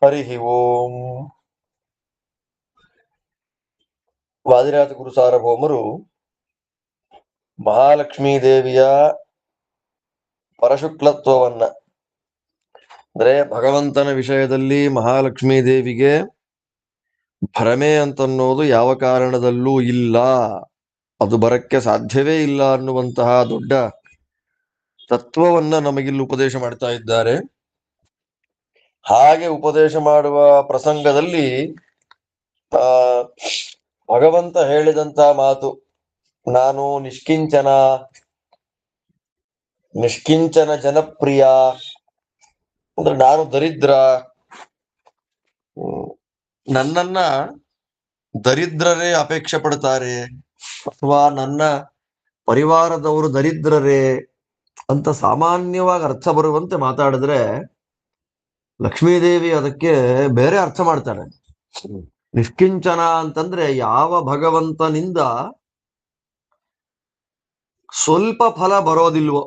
ಹರಿ ಓಂ. ವಾದಿರಾಜ ಗುರು ಸಾರ್ವಭೌಮರು ಮಹಾಲಕ್ಷ್ಮೀ ದೇವಿಯ ಪರಶುಕ್ಲತ್ವವನ್ನ ಅಂದ್ರೆ ಭಗವಂತನ ವಿಷಯದಲ್ಲಿ ಮಹಾಲಕ್ಷ್ಮೀ ದೇವಿಗೆ ಭ್ರಮೆ ಅಂತನ್ನೋದು ಯಾವ ಕಾರಣದಲ್ಲೂ ಇಲ್ಲ, ಅದು ಬರಕ್ಕೆ ಸಾಧ್ಯವೇ ಇಲ್ಲ ಅನ್ನುವಂತಹ ದೊಡ್ಡ ತತ್ವವನ್ನ ನಮಗಿಲ್ಲಿ ಉಪದೇಶ ಮಾಡ್ತಾ ಇದ್ದಾರೆ. ಹಾಗೆ ಉಪದೇಶ ಮಾಡುವ ಪ್ರಸಂಗದಲ್ಲಿ ಭಗವಂತ ಹೇಳಿದಂತ ಮಾತು, ನಾನು ನಿಷ್ಕಿಂಚನ ಜನಪ್ರಿಯ, ಅಂದ್ರೆ ನಾನು ದರಿದ್ರ, ನನ್ನನ್ನ ದರಿದ್ರರೇ ಅಪೇಕ್ಷೆ ಪಡ್ತಾರೆ, ಅಥವಾ ನನ್ನ ಪರಿವಾರದವರು ದರಿದ್ರರೇ ಅಂತ ಸಾಮಾನ್ಯವಾಗಿ ಅರ್ಥ ಬರುವಂತೆ ಮಾತಾಡಿದ್ರೆ ಲಕ್ಷ್ಮೀದೇವಿ ಅದಕ್ಕೆ ಬೇರೆ ಅರ್ಥ ಮಾಡ್ತಾಳೆ. ನಿಷ್ಕಿಂಚನ ಅಂತಂದ್ರೆ ಯಾವ ಭಗವಂತನಿಂದ ಸ್ವಲ್ಪ ಫಲ ಬರೋದಿಲ್ವೋ,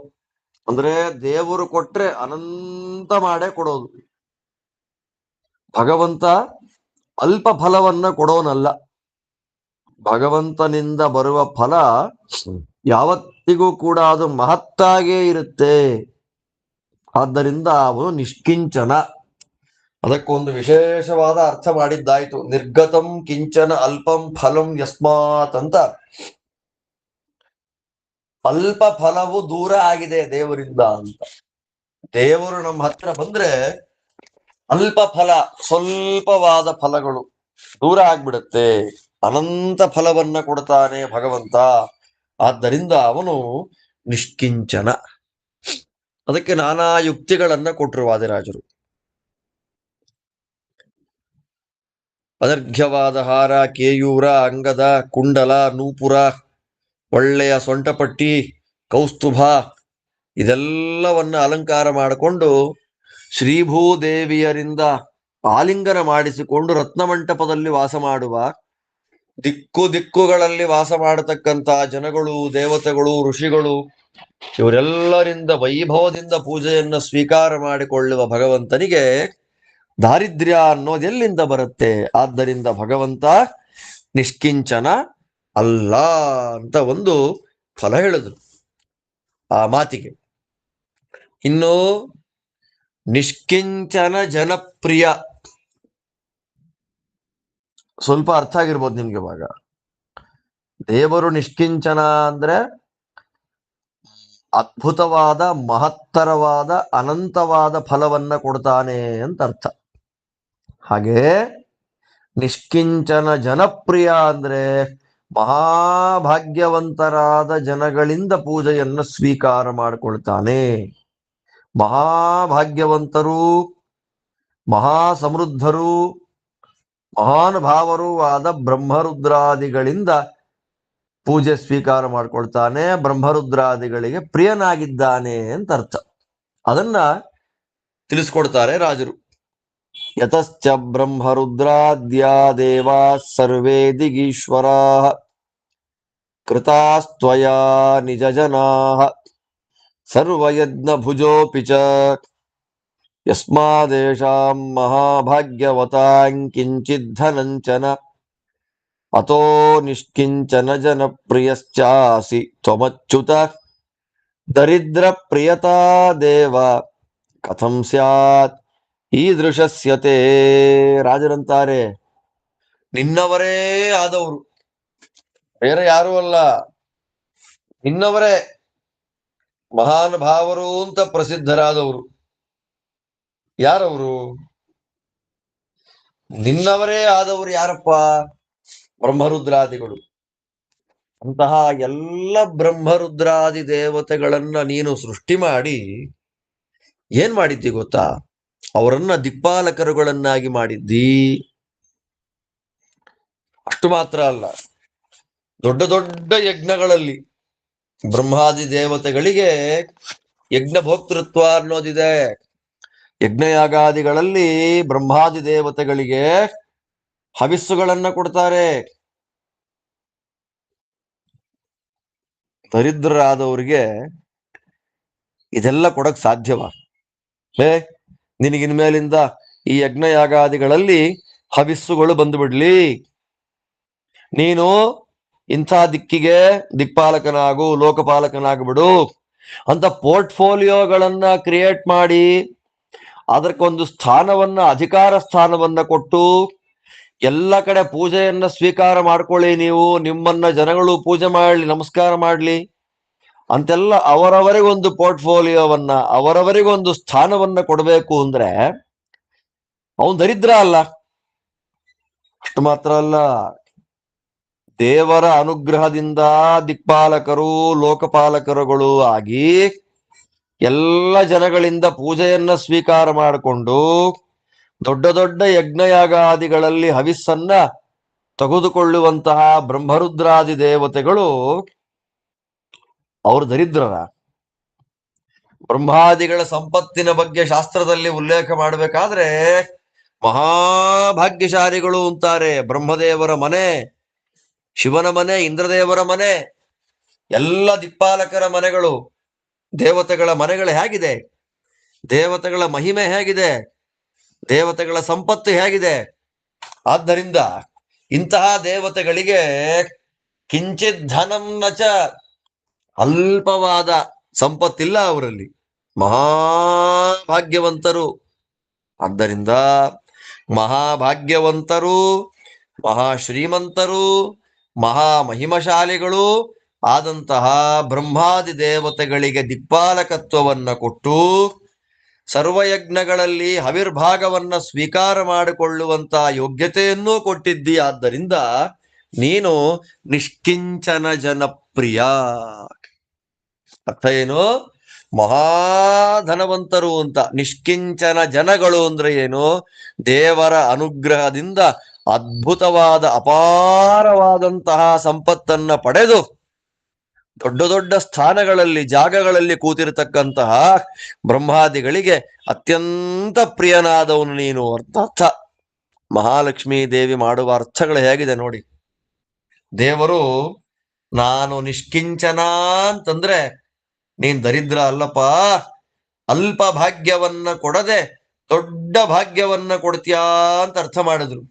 ಅಂದ್ರೆ ದೇವರು ಕೊಟ್ರೆ ಅನಂತ ಮಾಡೇ ಕೊಡೋದು. ಭಗವಂತ ಅಲ್ಪ ಫಲವನ್ನ ಕೊಡೋನಲ್ಲ. ಭಗವಂತನಿಂದ ಬರುವ ಫಲ ಯಾವತ್ತಿಗೂ ಕೂಡ ಅದು ಮಹತ್ತಾಗೇ ಇರುತ್ತೆ. ಆದ್ದರಿಂದ ಅವನು ನಿಷ್ಕಿಂಚನ. ಅದಕ್ಕೊಂದು ವಿಶೇಷವಾದ ಅರ್ಥ ಮಾಡಿದ್ದಾಯ್ತು. ನಿರ್ಗತಂ ಕಿಂಚನ ಅಲ್ಪಂ ಫಲಂ ಯಸ್ಮಾತ್ ಅಂತ. ಅಲ್ಪ ಫಲವು ದೂರ ಆಗಿದೆ ದೇವರಿಂದ ಅಂತ. ದೇವರು ನಮ್ಮ ಹತ್ರ ಬಂದ್ರೆ ಅಲ್ಪ ಫಲ, ಸ್ವಲ್ಪವಾದ ಫಲಗಳು ದೂರ ಆಗ್ಬಿಡುತ್ತೆ. ಅನಂತ ಫಲವನ್ನ ಕೊಡ್ತಾನೆ ಭಗವಂತ. ಆದ್ದರಿಂದ ಅವನು ನಿಷ್ಕಿಂಚನ. ಅದಕ್ಕೆ ನಾನಾ ಯುಕ್ತಿಗಳನ್ನ ಕೊಟ್ಟರು ವಾದಿರಾಜರು. ಅನರ್ಘ್ಯವಾದ ಹಾರ, ಕೇಯೂರ, ಅಂಗದ, ಕುಂಡಲ, ನೂಪುರ, ಒಳ್ಳೆಯ ಸೊಂಟಪಟ್ಟಿ, ಕೌಸ್ತುಭ ಇದೆಲ್ಲವನ್ನ ಅಲಂಕಾರ ಮಾಡಿಕೊಂಡು ಶ್ರೀಭೂದೇವಿಯರಿಂದ ಆಲಿಂಗನ ಮಾಡಿಸಿಕೊಂಡು ರತ್ನಮಂಟಪದಲ್ಲಿ ವಾಸ ಮಾಡುವ, ದಿಕ್ಕುಗಳಲ್ಲಿ ವಾಸ ಮಾಡತಕ್ಕಂತ ಜನಗಳು, ದೇವತೆಗಳು, ಋಷಿಗಳು ಇವರೆಲ್ಲರಿಂದ ವೈಭವದಿಂದ ಪೂಜೆಯನ್ನ ಸ್ವೀಕಾರ ಮಾಡಿಕೊಳ್ಳುವ ಭಗವಂತನಿಗೆ ದಾರಿದ್ರ್ಯ ಅನ್ನೋದು ಎಲ್ಲಿಂದ ಬರುತ್ತೆ? ಆದ್ದರಿಂದ ಭಗವಂತ ನಿಷ್ಕಿಂಚನ ಅಲ್ಲ ಅಂತ ಒಂದು ಫಲ ಹೇಳಿದ್ರು ಆ ಮಾತಿಗೆ. ಇನ್ನು ನಿಷ್ಕಿಂಚನ ಜನಪ್ರಿಯ, ಸ್ವಲ್ಪ ಅರ್ಥ ಆಗಿರ್ಬೋದು ನಿಮ್ಗೆ. ಇವಾಗ ದೇವರು ನಿಷ್ಕಿಂಚನ ಅಂದ್ರೆ ಅದ್ಭುತವಾದ, ಮಹತ್ತರವಾದ, ಅನಂತವಾದ ಫಲವನ್ನ ಕೊಡ್ತಾನೆ ಅಂತ ಅರ್ಥ. ಹಾಗೆ ನಿಷ್ಕಿಂಚನ ಜನಪ್ರಿಯ ಅಂದ್ರೆ ಮಹಾಭಾಗ್ಯವಂತರಾದ ಜನಗಳಿಂದ ಪೂಜೆಯನ್ನು ಸ್ವೀಕಾರ ಮಾಡಿಕೊಳ್ತಾನೆ. ಮಹಾಭಾಗ್ಯವಂತರು, ಮಹಾ ಸಮೃದ್ಧರು, ಮಹಾನುಭಾವರು ಆದ ಬ್ರಹ್ಮರುದ್ರಾದಿಗಳಿಂದ ಪೂಜೆ ಸ್ವೀಕಾರ ಮಾಡ್ಕೊಳ್ತಾನೆ. ಬ್ರಹ್ಮರುದ್ರಾದಿಗಳಿಗೆ ಪ್ರಿಯನಾಗಿದ್ದಾನೆ ಅಂತ ಅರ್ಥ. ಅದನ್ನ ತಿಳಿಸ್ಕೊಡ್ತಾರೆ ರಾಜರು. ಯತಶ್ಚ ಬ್ರಹ್ಮರುದ್ರಾದ್ಯಾ ದೇವಾ ಸರ್ವೇ ದಿಗೀಶ್ವರಾ ಕೃತಾಸ್ತ್ವಯಾ ನಿಜ ಜನಾಃ ಸರ್ವಯಜ್ಞ ಭುಜೋಪಿ ಚ ಯಸ್ಮಾದೇಶಾಂ ಮಹಾಭಾಗ್ಯವತಾಂ ಕಿಂಚಿದ್ಧನಂಚನ ಅತೋ ನಿಷ್ಕಿಂಚನ ಜನಪ್ರಿಯಶ್ಚಾಸಿ ತ್ವಮಚ್ಯುತ ದರಿದ್ರ ಪ್ರಿಯತಾ ದೇವ ಕಥಂ ಸ್ಯಾತ್ ಈದೃಶಸ್ಯತೆ. ರಾಜರಂತಾರೆ, ನಿನ್ನವರೇ ಆದವರು, ಬೇರೆ ಯಾರೂ ಅಲ್ಲ, ನಿನ್ನವರೇ ಮಹಾನುಭಾವರು ಅಂತ ಪ್ರಸಿದ್ಧರಾದವರು. ಯಾರವರು? ನಿನ್ನವರೇ ಆದವರು ಯಾರಪ್ಪ? ಬ್ರಹ್ಮರುದ್ರಾದಿಗಳು. ಅಂತಹ ಎಲ್ಲ ಬ್ರಹ್ಮರುದ್ರಾದಿ ದೇವತೆಗಳನ್ನ ನೀನು ಸೃಷ್ಟಿ ಮಾಡಿ ಏನ್ ಮಾಡಿದ್ದಿ ಗೊತ್ತಾ? ಅವರನ್ನ ದಿಕ್ಪಾಲಕರುಗಳನ್ನಾಗಿ ಮಾಡಿದ್ದಿ. ಅಷ್ಟು ಮಾತ್ರ ಅಲ್ಲ, ದೊಡ್ಡ ದೊಡ್ಡ ಯಜ್ಞಗಳಲ್ಲಿ ಬ್ರಹ್ಮಾದಿ ದೇವತೆಗಳಿಗೆ ಯಜ್ಞ ಭೋಕ್ತೃತ್ವ ಅನ್ನೋದಿದೆ. ಯಜ್ಞಯಾಗಾದಿಗಳಲ್ಲಿ ಬ್ರಹ್ಮಾದಿ ದೇವತೆಗಳಿಗೆ ಹವಿಸ್ಸುಗಳನ್ನ ಕೊಡ್ತಾರೆ. ದರಿದ್ರರಾದವರಿಗೆ ಇದೆಲ್ಲ ಕೊಡಕ್ ಸಾಧ್ಯವ? ನಿನಗಿನ್ಮೇಲಿಂದ ಈ ಯಜ್ಞಯಾಗಾದಿಗಳಲ್ಲಿ ಹವಿಸ್ಸುಗಳು ಬಂದುಬಿಡ್ಲಿ. ನೀನು ಇಂಥ ದಿಕ್ಕಿಗೆ ದಿಕ್ಪಾಲಕನಾಗು, ಲೋಕಪಾಲಕನಾಗ್ಬಿಡು ಅಂತ ಪೋರ್ಟ್ಫೋಲಿಯೋಗಳನ್ನ ಕ್ರಿಯೇಟ್ ಮಾಡಿ ಅದಕ್ಕೊಂದು ಸ್ಥಾನವನ್ನ, ಅಧಿಕಾರ ಸ್ಥಾನವನ್ನ ಕೊಟ್ಟು ಎಲ್ಲ ಕಡೆ ಪೂಜೆಯನ್ನ ಸ್ವೀಕಾರ ಮಾಡ್ಕೊಳ್ಳಿ, ನೀವು ನಿಮ್ಮನ್ನ ಜನಗಳು ಪೂಜೆ ಮಾಡ್ಲಿ, ನಮಸ್ಕಾರ ಮಾಡ್ಲಿ ಅಂತೆಲ್ಲ ಅವರವರಿಗೊಂದು ಪೋರ್ಟ್ಫೋಲಿಯೋವನ್ನ, ಅವರವರಿಗೊಂದು ಸ್ಥಾನವನ್ನ ಕೊಡಬೇಕು ಅಂದ್ರೆ ಅವನು ದರಿದ್ರ ಅಲ್ಲ. ಅಷ್ಟು ಮಾತ್ರ ಅಲ್ಲ, ದೇವರ ಅನುಗ್ರಹದಿಂದ ದಿಕ್ಪಾಲಕರು, ಲೋಕಪಾಲಕರುಗಳು ಆಗಿ ಎಲ್ಲ ಜನಗಳಿಂದ ಪೂಜೆಯನ್ನ ಸ್ವೀಕಾರ ಮಾಡಿಕೊಂಡು ದೊಡ್ಡ ದೊಡ್ಡ ಯಜ್ಞಯಾಗಾದಿಗಳಲ್ಲಿ ಹವಿಸ್ಸನ್ನ ತೆಗೆದುಕೊಳ್ಳುವಂತಹ ಬ್ರಹ್ಮರುದ್ರಾದಿ ದೇವತೆಗಳು ಅವರು ದರಿದ್ರರ. ಬ್ರಹ್ಮಾದಿಗಳ ಸಂಪತ್ತಿನ ಬಗ್ಗೆ ಶಾಸ್ತ್ರದಲ್ಲಿ ಉಲ್ಲೇಖ ಮಾಡಬೇಕಾದ್ರೆ ಮಹಾಭಾಗ್ಯಶಾಲಿಗಳು ಅಂತಾರೆ. ಬ್ರಹ್ಮದೇವರ ಮನೆ, ಶಿವನ ಮನೆ, ಇಂದ್ರದೇವರ ಮನೆ, ಎಲ್ಲ ದಿಕ್ಪಾಲಕರ ಮನೆಗಳು, ದೇವತೆಗಳ ಮನೆಗಳು ಹೇಗಿದೆ, ದೇವತೆಗಳ ಮಹಿಮೆ ಹೇಗಿದೆ, ದೇವತೆಗಳ ಸಂಪತ್ತು ಹೇಗಿದೆ. ಆದ್ದರಿಂದ ಇಂತಹ ದೇವತೆಗಳಿಗೆ ಕಿಂಚಿತ್ ಧನಂ ನಚ, ಅಲ್ಪವಾದ ಸಂಪತ್ತಿಲ್ಲ ಅವರಲ್ಲಿ, ಮಹಾಭಾಗ್ಯವಂತರು. ಆದ್ದರಿಂದ ಮಹಾಭಾಗ್ಯವಂತರು, ಮಹಾಶ್ರೀಮಂತರು, ಮಹಾಮಹಿಮಶಾಲಿಗಳು ಆದಂತಹ ಬ್ರಹ್ಮಾದಿ ದೇವತೆಗಳಿಗೆ ದಿಕ್ಪಾಲಕತ್ವವನ್ನ ಕೊಟ್ಟು ಸರ್ವಯಜ್ಞಗಳಲ್ಲಿ ಹವಿರ್ಭಾಗವನ್ನ ಸ್ವೀಕಾರ ಮಾಡಿಕೊಳ್ಳುವಂತಹ ಯೋಗ್ಯತೆಯನ್ನೂ ಕೊಟ್ಟಿದ್ದೀಯಾದ್ದರಿಂದ ನೀನು ನಿಷ್ಕಿಂಚನ ಜನಪ್ರಿಯ. ಅರ್ಥ ಏನು? ಮಹಾಧನವಂತರು ಅಂತ. ನಿಷ್ಕಿಂಚನ ಜನಗಳು ಅಂದ್ರೆ ಏನು? ದೇವರ ಅನುಗ್ರಹದಿಂದ ಅದ್ಭುತವಾದ ಅಪಾರವಾದಂತಹ ಸಂಪತ್ತನ್ನ ಪಡೆದು ದೊಡ್ಡ ದೊಡ್ಡ ಸ್ಥಾನಗಳಲ್ಲಿ, ಜಾಗಗಳಲ್ಲಿ ಕೂತಿರತಕ್ಕಂತಹ ಬ್ರಹ್ಮಾದಿಗಳಿಗೆ ಅತ್ಯಂತ ಪ್ರಿಯನಾದವನು ನೀನು. ಅರ್ಥ ಮಹಾಲಕ್ಷ್ಮೀ ದೇವಿ ಮಾಡುವ ಅರ್ಥಗಳು ಹೇಗಿದೆ ನೋಡಿ. ದೇವರು ನಾನು ನಿಷ್ಕಿಂಚನ ಅಂತಂದ್ರೆ ನೀನ್ ದರಿದ್ರ ಅಲ್ಲಪ್ಪ, ಅಲ್ಪ ಭಾಗ್ಯವನ್ನ ಕೊಡದೆ ದೊಡ್ಡ ಭಾಗ್ಯವನ್ನ ಕೊಡ್ತೀಯಾ ಅಂತ ಅರ್ಥ ಮಾಡಿದ್ರು.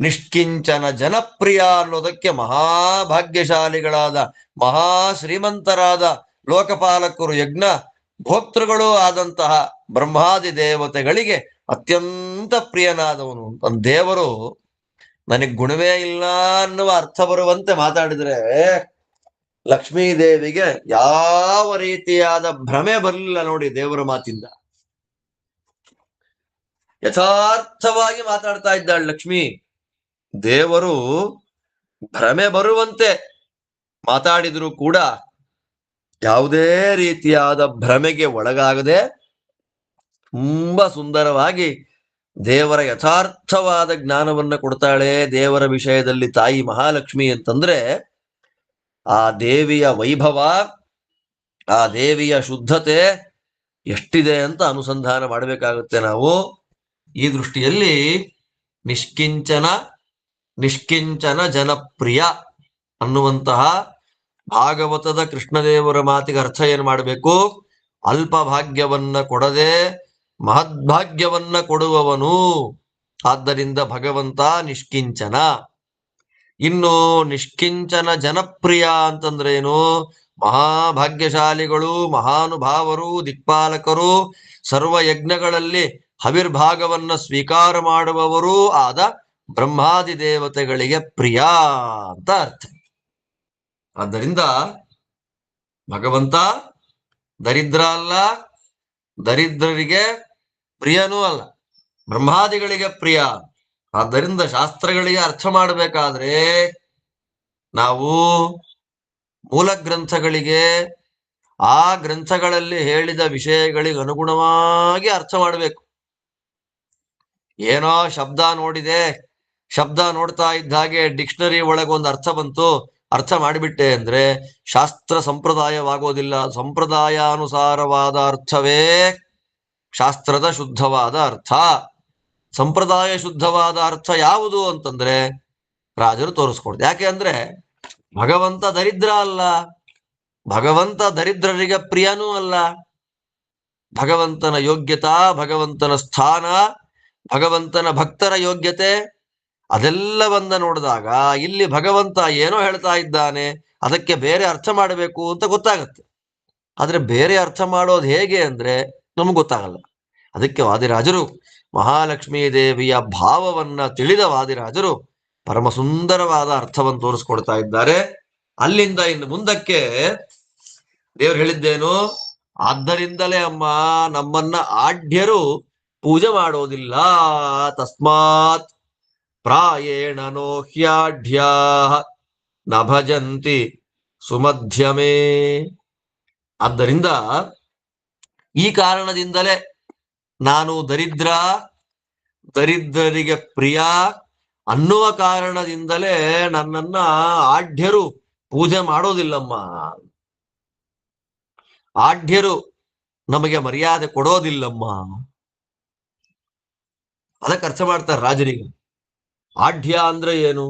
ನಿಷ್ಕಿಂಚನ ಜನಪ್ರಿಯ ಅನ್ನೋದಕ್ಕೆ ಮಹಾಭಾಗ್ಯಶಾಲಿಗಳಾದ, ಮಹಾ ಶ್ರೀಮಂತರಾದ ಲೋಕಪಾಲಕರು, ಯಜ್ಞ ಭೋಕ್ತೃಗಳು ಆದಂತಹ ಬ್ರಹ್ಮಾದಿ ದೇವತೆಗಳಿಗೆ ಅತ್ಯಂತ ಪ್ರಿಯನಾದವನು. ದೇವರು ನನಗೆ ಗುಣವೇ ಇಲ್ಲ ಅನ್ನುವ ಅರ್ಥ ಬರುವಂತೆ ಮಾತಾಡಿದ್ರೆ ಲಕ್ಷ್ಮೀ ದೇವಿಗೆ ಯಾವ ರೀತಿಯಾದ ಭ್ರಮೆ ಬರಲಿಲ್ಲ ನೋಡಿ. ದೇವರ ಮಾತಿಂದ ಯಥಾರ್ಥವಾಗಿ ಮಾತಾಡ್ತಾ ಇದ್ದಾಳೆ ಲಕ್ಷ್ಮಿ. ದೇವರು ಭ್ರಮೆ ಬರುವಂತೆ ಮಾತಾಡಿದ್ರು ಕೂಡ ಯಾವುದೇ ರೀತಿಯಾದ ಭ್ರಮೆಗೆ ಒಳಗಾಗದೆ ತುಂಬಾ ಸುಂದರವಾಗಿ ದೇವರ ಯಥಾರ್ಥವಾದ ಜ್ಞಾನವನ್ನ ಕೊಡ್ತಾಳೆ. ದೇವರ ವಿಷಯದಲ್ಲಿ ತಾಯಿ ಮಹಾಲಕ್ಷ್ಮಿ ಅಂತಂದ್ರೆ ಆ ದೇವಿಯ ವೈಭವ, ಆ ದೇವಿಯ ಶುದ್ಧತೆ ಎಷ್ಟಿದೆ ಅಂತ ಅನುಸಂಧಾನ ಮಾಡಬೇಕಾಗುತ್ತೆ ನಾವು. ಈ ದೃಷ್ಟಿಯಲ್ಲಿ ನಿಷ್ಕಿಂಚನ ಜನಪ್ರಿಯ ಅನ್ನುವಂತಹ ಭಾಗವತದ ಕೃಷ್ಣದೇವರ ಮಾತಿಗೆ ಅರ್ಥ ಏನ್ ಮಾಡಬೇಕು? ಅಲ್ಪ ಭಾಗ್ಯವನ್ನ ಕೊಡದೆ ಮಹದ್ಭಾಗ್ಯವನ್ನ ಕೊಡುವವನು. ಆದ್ದರಿಂದ ಭಗವಂತ ನಿಷ್ಕಿಂಚನ. ಇನ್ನು ನಿಷ್ಕಿಂಚನ ಜನಪ್ರಿಯ ಅಂತಂದ್ರೇನು? ಮಹಾಭಾಗ್ಯಶಾಲಿಗಳು, ಮಹಾನುಭಾವರು, ದಿಕ್ಪಾಲಕರು, ಸರ್ವ ಯಜ್ಞಗಳಲ್ಲಿ ಹವಿರ್ಭಾಗವನ್ನ ಸ್ವೀಕಾರ ಮಾಡುವವರೂ ಆದ ಬ್ರಹ್ಮಾದಿ ದೇವತೆಗಳಿಗೆ ಪ್ರಿಯ ಅಂತ ಅರ್ಥ. ಆದ್ದರಿಂದ ಭಗವಂತ ದರಿದ್ರ ಅಲ್ಲ, ದರಿದ್ರರಿಗೆ ಪ್ರಿಯನೂ ಅಲ್ಲ, ಬ್ರಹ್ಮಾದಿಗಳಿಗೆ ಪ್ರಿಯ. ಆದ್ದರಿಂದ ಶಾಸ್ತ್ರಗಳಿಗೆ ಅರ್ಥ ಮಾಡಬೇಕಾದ್ರೆ ನಾವು ಮೂಲ ಗ್ರಂಥಗಳಿಗೆ, ಆ ಗ್ರಂಥಗಳಲ್ಲಿ ಹೇಳಿದ ವಿಷಯಗಳಿಗೆ ಅನುಗುಣವಾಗಿ ಅರ್ಥ ಮಾಡಬೇಕು. ಏನೋ ಶಬ್ದ ನೋಡಿದೆ, ಶಬ್ದ ನೋಡ್ತಾ ಇದ್ದ ಹಾಗೆ ಡಿಕ್ಷನರಿ ಒಳಗೊಂದು ಅರ್ಥ ಬಂತು, ಅರ್ಥ ಮಾಡಿಬಿಟ್ಟೆ ಅಂದ್ರೆ ಶಾಸ್ತ್ರ ಸಂಪ್ರದಾಯವಾಗೋದಿಲ್ಲ. ಸಂಪ್ರದಾಯಾನುಸಾರವಾದ ಅರ್ಥವೇ ಶಾಸ್ತ್ರದ ಶುದ್ಧವಾದ ಅರ್ಥ. ಸಂಪ್ರದಾಯ ಶುದ್ಧವಾದ ಅರ್ಥ ಯಾವುದು ಅಂತಂದ್ರೆ ರಾಜರು ತೋರಿಸ್ಕೊಡ್ತಾರೆ. ಯಾಕೆ ಅಂದ್ರೆ ಭಗವಂತ ದರಿದ್ರ ಅಲ್ಲ, ಭಗವಂತ ದರಿದ್ರರಿಗೆ ಪ್ರಿಯನೂ ಅಲ್ಲ. ಭಗವಂತನ ಯೋಗ್ಯತಾ, ಭಗವಂತನ ಸ್ಥಾನ, ಭಗವಂತನ ಭಕ್ತರ ಯೋಗ್ಯತೆ ಅದೆಲ್ಲವನ್ನ ನೋಡಿದಾಗ ಇಲ್ಲಿ ಭಗವಂತ ಏನೋ ಹೇಳ್ತಾ ಇದ್ದಾನೆ, ಅದಕ್ಕೆ ಬೇರೆ ಅರ್ಥ ಮಾಡಬೇಕು ಅಂತ ಗೊತ್ತಾಗತ್ತೆ. ಆದ್ರೆ ಬೇರೆ ಅರ್ಥ ಮಾಡೋದು ಹೇಗೆ ಅಂದ್ರೆ ನಮ್ಗೆ ಗೊತ್ತಾಗಲ್ಲ. ಅದಕ್ಕೆ ವಾದಿರಾಜರು, ಮಹಾಲಕ್ಷ್ಮೀ ದೇವಿಯ ಭಾವವನ್ನ ತಿಳಿದ ವಾದಿರಾಜರು ಪರಮ ಸುಂದರವಾದ ಅರ್ಥವನ್ನು ತೋರಿಸ್ಕೊಡ್ತಾ ಇದ್ದಾರೆ. ಅಲ್ಲಿಂದ ಇನ್ನು ಮುಂದಕ್ಕೆ ದೇವ್ರು ಹೇಳಿದ್ದೇನು, ಆದ್ದರಿಂದಲೇ ಅಮ್ಮ ನಮ್ಮನ್ನ ಆಢ್ಯರು ಪೂಜೆ ಮಾಡೋದಿಲ್ಲ. ತಸ್ಮಾತ್ ಪ್ರಾಯೇಣ ನೋ ಹ್ಯಾಢ್ಯಾ ನ ಭಜಂತಿ ಸುಮಧ್ಯಮೇ. ಆದ್ದರಿಂದ ಈ ಕಾರಣದಿಂದಲೇ ನಾನು ದರಿದ್ರರಿಗೆ ಪ್ರಿಯ ಅನ್ನುವ ಕಾರಣದಿಂದಲೇ ನನ್ನನ್ನ ಆಢ್ಯರು ಪೂಜೆ ಮಾಡೋದಿಲ್ಲಮ್ಮ. ಆಢ್ಯರು ನಮಗೆ ಮರ್ಯಾದೆ ಕೊಡೋದಿಲ್ಲಮ್ಮ. ಅದಕ್ಕೆ ಅರ್ಥ ಮಾಡ್ತಾರೆ ರಾಜರಿಗೆ. ಆಢ್ಯ ಅಂದ್ರೆ ಏನು?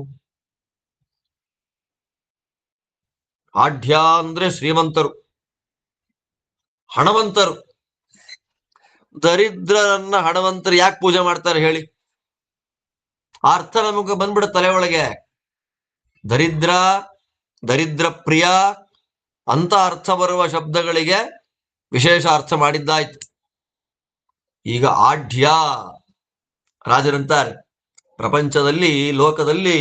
ಆಢ್ಯ ಅಂದ್ರೆ ಶ್ರೀಮಂತರು, ಹಣವಂತರು. ದರಿದ್ರರನ್ನ ಹಣವಂತರು ಯಾಕೆ ಪೂಜೆ ಮಾಡ್ತಾರೆ ಹೇಳಿ? ಆ ಅರ್ಥ ನಮಗೆ ಬಂದ್ಬಿಡ ತಲೆ ಒಳಗೆ. ದರಿದ್ರ ಪ್ರಿಯ ಅಂತ ಅರ್ಥ ಬರುವ ಶಬ್ದಗಳಿಗೆ ವಿಶೇಷ ಅರ್ಥ ಮಾಡಿದ್ದಾಯ್ತು. ಈಗ ಆಢ್ಯ ರಾಜರಂತಾರೆ, ಪ್ರಪಂಚದಲ್ಲಿ ಲೋಕದಲ್ಲಿ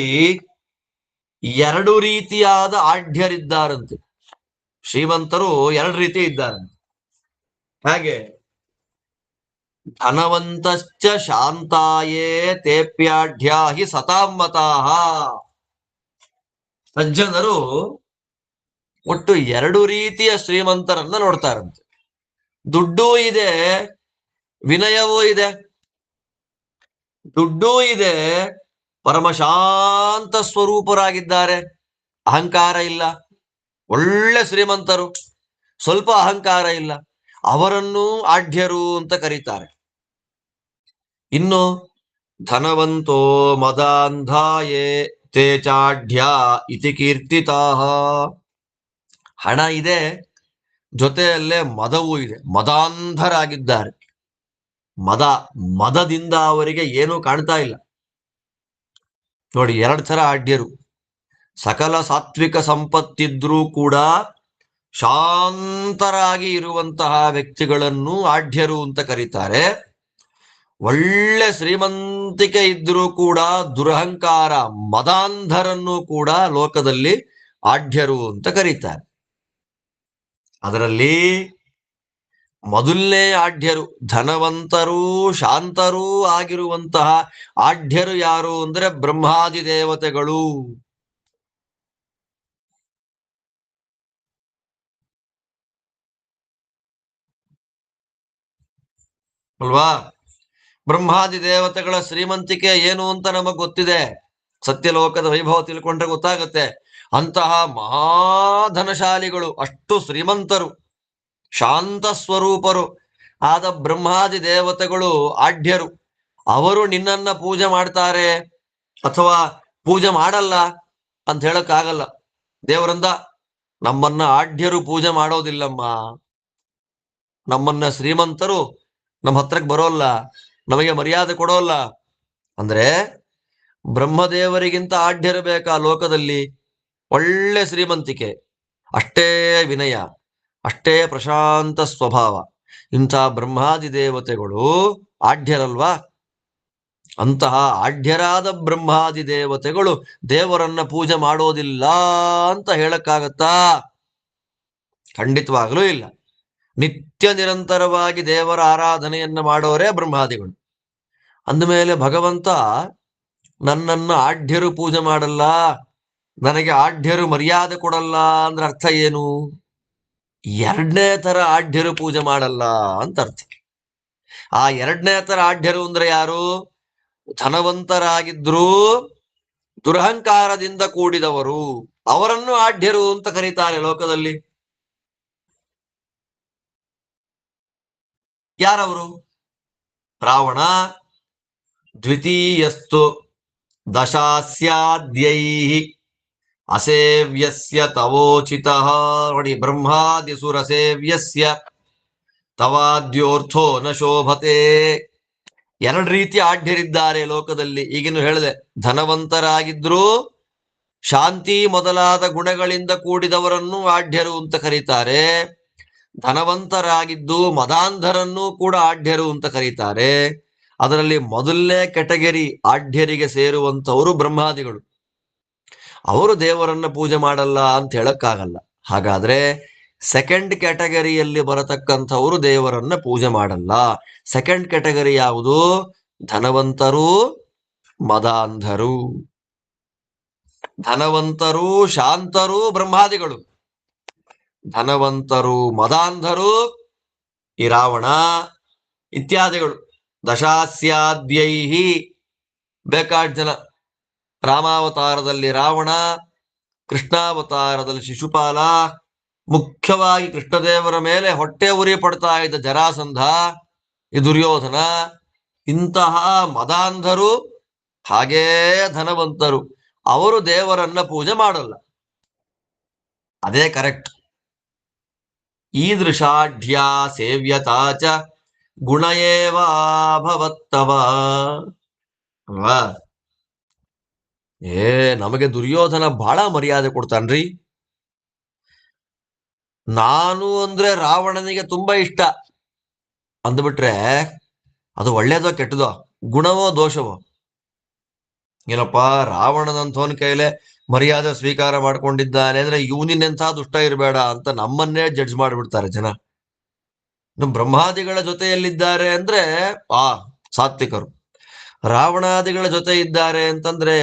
ಎರಡು ರೀತಿಯಾದ ಆಢ್ಯರಿದ್ದಾರಂತೆ. ಶ್ರೀಮಂತರು ಎರಡು ರೀತಿ ಇದ್ದಾರಂತೆ. ಹಾಗೆ ಧನವಂತಶ್ಚ ಶಾಂತಾಯೇ ತೇಪ್ಯಾಢ್ಯಾ ಹಿ ಸತಾಮತಾಹ. ಸಜ್ಜನರು ಒಟ್ಟು ಎರಡು ರೀತಿಯ ಶ್ರೀಮಂತರನ್ನ ನೋಡ್ತಾರಂತೆ. ದುಡ್ಡೂ ಇದೆ, ವಿನಯವೂ ಇದೆ. ದುಡ್ಡೂ ಇದೆ, ಪರಮಶಾಂತ ಸ್ವರೂಪರಾಗಿದ್ದಾರೆ, ಅಹಂಕಾರ ಇಲ್ಲ. ಒಳ್ಳೆ ಶ್ರೀಮಂತರು, ಸ್ವಲ್ಪ ಅಹಂಕಾರ ಇಲ್ಲ, ಅವರನ್ನು ಆಢ್ಯರು ಅಂತ ಕರೀತಾರೆ. ಇನ್ನು ಧನವಂತೋ ಮದಾಂಧಾಯೇ ತೇ ಚಾಢ್ಯ ಇತಿ ಕೀರ್ತಿತಾಹ. ಹಣ ಇದೆ, ಜೊತೆಯಲ್ಲೇ ಮದವೂ ಇದೆ, ಮದಾಂಧರಾಗಿದ್ದಾರೆ. ಮದದಿಂದ ಅವರಿಗೆ ಏನೂ ಕಾಣ್ತಾ ಇಲ್ಲ. ನೋಡಿ, ಎರಡು ತರ ಆಢ್ಯರು. ಸಕಲ ಸಾತ್ವಿಕ ಸಂಪತ್ತಿದ್ರೂ ಕೂಡ ಶಾಂತರಾಗಿ ಇರುವಂತಹ ವ್ಯಕ್ತಿಗಳನ್ನು ಆಢ್ಯರು ಅಂತ ಕರೀತಾರೆ. ಒಳ್ಳೆ ಶ್ರೀಮಂತಿಕೆ ಇದ್ರೂ ಕೂಡ ದುರಹಂಕಾರ ಮದಾಂಧರನ್ನು ಕೂಡ ಲೋಕದಲ್ಲಿ ಆಢ್ಯರು ಅಂತ ಕರೀತಾರೆ. ಅದರಲ್ಲಿ ಮೊದಲನೇ ಆಢ್ಯರು, ಧನವಂತರೂ ಶಾಂತರೂ ಆಗಿರುವಂತಹ ಆಢ್ಯರು ಯಾರು ಅಂದ್ರೆ ಬ್ರಹ್ಮಾದಿ ದೇವತೆಗಳು. ಅಲ್ವಾ? ಬ್ರಹ್ಮಾದಿ ದೇವತೆಗಳ ಶ್ರೀಮಂತಿಕೆ ಏನು ಅಂತ ನಮಗ್ ಗೊತ್ತಿದೆ. ಸತ್ಯಲೋಕದ ವೈಭವ ತಿಳ್ಕೊಂಡ್ರೆ ಗೊತ್ತಾಗುತ್ತೆ. ಅಂತಹ ಮಹಾಧನಶಾಲಿಗಳು, ಅಷ್ಟು ಶ್ರೀಮಂತರು, ಶಾಂತ ಸ್ವರೂಪರು ಆದ ಬ್ರಹ್ಮಾದಿ ದೇವತೆಗಳು ಆಢ್ಯರು. ಅವರು ನಿನ್ನನ್ನ ಪೂಜೆ ಮಾಡ್ತಾರೆ ಅಥವಾ ಪೂಜೆ ಮಾಡಲ್ಲ ಅಂತ ಹೇಳಕ್ಕಾಗಲ್ಲ. ದೇವರಂದ, ನಮ್ಮನ್ನ ಆಢ್ಯರು ಪೂಜೆ ಮಾಡೋದಿಲ್ಲಮ್ಮ. ನಮ್ಮನ್ನ ಶ್ರೀಮಂತರು ನಮ್ಮ ಹತ್ರಕ್ಕೆ ಬರೋಲ್ಲ, ನಮಗೆ ಮರ್ಯಾದೆ ಕೊಡೋಲ್ಲ. ಅಂದ್ರೆ ಬ್ರಹ್ಮದೇವರಿಗಿಂತ ಆಢ್ಯರು ಬೇಕಾ ಲೋಕದಲ್ಲಿ? ಒಳ್ಳೆ ಶ್ರೀಮಂತಿಕೆ, ಅಷ್ಟೇ ವಿನಯ, ಅಷ್ಟೇ ಪ್ರಶಾಂತ ಸ್ವಭಾವ. ಇಂಥ ಬ್ರಹ್ಮಾದಿ ದೇವತೆಗಳು ಆಢ್ಯರಲ್ವಾ? ಅಂತಹ ಆಢ್ಯರಾದ ಬ್ರಹ್ಮಾದಿ ದೇವತೆಗಳು ದೇವರನ್ನ ಪೂಜೆ ಮಾಡೋದಿಲ್ಲ ಅಂತ ಹೇಳಕ್ಕಾಗತ್ತಾ? ಖಂಡಿತವಾಗಲೂ ಇಲ್ಲ. ನಿತ್ಯ ನಿರಂತರವಾಗಿ ದೇವರ ಆರಾಧನೆಯನ್ನ ಮಾಡೋರೇ ಬ್ರಹ್ಮಾದಿಗಳು. ಅಂದಮೇಲೆ ಭಗವಂತ ನನ್ನನ್ನು ಆಢ್ಯರು ಪೂಜೆ ಮಾಡಲ್ಲ, ನನಗೆ ಆಢ್ಯರು ಮರ್ಯಾದೆ ಕೊಡಲ್ಲ ಅಂದ್ರೆ ಅರ್ಥ ಏನು? ಎರಡನೇ ತರ ಆಢ್ಯರು ಪೂಜೆ ಮಾಡಲ್ಲ ಅಂತ ಅರ್ಥ. ಆ ಎರಡನೇ ತರ ಆಢ್ಯರು ಅಂದ್ರೆ ಯಾರು? ಧನವಂತರಾಗಿದ್ರು ದುರಹಂಕಾರದಿಂದ ಕೂಡಿದವರು, ಅವರನ್ನು ಆಢ್ಯರು ಅಂತ ಕರೀತಾರೆ ಲೋಕದಲ್ಲಿ. ಯಾರವರು? ರಾವಣ ದ್ವಿತೀಯಸ್ತು ದಶಾಸ್ಯಾದ್ಯೈ ಅಸೇವ್ಯಸ್ಯ ತವೋಚಿತಃ. ನೋಡಿ, ಬ್ರಹ್ಮಾದಿಸುರಸೇವ್ಯಸ್ಯ ತವಾದ್ಯೋರ್ಥೋ ನ ಶೋಭತೆ. ಎರಡು ರೀತಿ ಆಢ್ಯರಿದ್ದಾರೆ ಲೋಕದಲ್ಲಿ. ಈಗಿನ ಹೇಳಿದೆ, ಧನವಂತರಾಗಿದ್ರು ಶಾಂತಿ ಮೊದಲಾದ ಗುಣಗಳಿಂದ ಕೂಡಿದವರನ್ನು ಆಢ್ಯರು ಅಂತ ಕರೀತಾರೆ. ಧನವಂತರಾಗಿದ್ದು ಮದಾಂಧರನ್ನು ಕೂಡ ಆಢ್ಯರು ಅಂತ ಕರೀತಾರೆ. ಅದರಲ್ಲಿ ಮೊದಲನೇ ಕೆಟಗರಿ ಆಢ್ಯರಿಗೆ ಸೇರುವಂತವರು ಬ್ರಹ್ಮಾದಿಗಳು. ಅವರು ದೇವರನ್ನ ಪೂಜೆ ಮಾಡಲ್ಲ ಅಂತ ಹೇಳಕ್ಕಾಗಲ್ಲ. ಹಾಗಾದ್ರೆ ಸೆಕೆಂಡ್ ಕ್ಯಾಟಗರಿಯಲ್ಲಿ ಬರತಕ್ಕಂಥವರು ದೇವರನ್ನ ಪೂಜೆ ಮಾಡಲ್ಲ. ಸೆಕೆಂಡ್ ಕ್ಯಾಟಗರಿ ಯಾವುದು? ಧನವಂತರು, ಮದಾಂಧರು. ಧನವಂತರು, ಶಾಂತರು ಬ್ರಹ್ಮಾದಿಗಳು. ಧನವಂತರು, ಮದಾಂಧರು ಈ ರಾವಣ ಇತ್ಯಾದಿಗಳು. ದಶಾಸ್ಯಾದ್ಯೈಹಿ, ಬೇಕಾಡ್ ಜನ. ರಾಮಾವತಾರದಲ್ಲಿ ರಾವಣ, ಕೃಷ್ಣಾವತಾರದಲ್ಲಿ ಶಿಶುಪಾಲ, ಮುಖ್ಯವಾಗಿ ಕೃಷ್ಣದೇವರ ಮೇಲೆ ಹೊಟ್ಟೆ ಉರಿ ಪಡ್ತಾ ಇದ್ದ ಜರಾಸಂಧ, ಈ ದುರ್ಯೋಧನ, ಇಂತಹ ಮದಾಂಧರು ಹಾಗೇ ಧನವಂತರು ಅವರು ದೇವರನ್ನ ಪೂಜೆ ಮಾಡಲ್ಲ. ಅದೇ ಕರೆಕ್ಟ್. ಈದೃಶಾಢ್ಯ ಸೇವ್ಯತಾ ಚ ಗುಣಯೇವಾ ಭವತ್ತವ ಅಲ್ವಾ? ನಮಗೆ ದುರ್ಯೋಧನ ಬಹಳ ಮರ್ಯಾದೆ ಕೊಡ್ತಾನ್ರಿ. ನಾನು ಅಂದ್ರೆ ರಾವಣನಿಗೆ ತುಂಬಾ ಇಷ್ಟ ಅಂದ್ಬಿಟ್ರೆ ಅದು ಒಳ್ಳೇದೋ ಕೆಟ್ಟದೋ, ಗುಣವೋ ದೋಷವೋ? ಏನಪ್ಪಾ, ರಾವಣನಂಥವನ ಕೈಲೆ ಮರ್ಯಾದೆ ಸ್ವೀಕಾರ ಮಾಡ್ಕೊಂಡಿದ್ದಾನೆ ಅಂದ್ರೆ ಇವನಿನೆಂಥ ದುಷ್ಟ ಇರಬೇಡ ಅಂತ ನಮ್ಮನ್ನೇ ಜಡ್ಜ್ ಮಾಡಿಬಿಡ್ತಾರೆ ಜನ. ಬ್ರಹ್ಮಾದಿಗಳ ಜೊತೆಯಲ್ಲಿದ್ದಾರೆ ಅಂದ್ರೆ ಸಾತ್ವಿಕರು. ರಾವಣಾದಿಗಳ ಜೊತೆ ಇದ್ದಾರೆ ಅಂತಂದ್ರೆ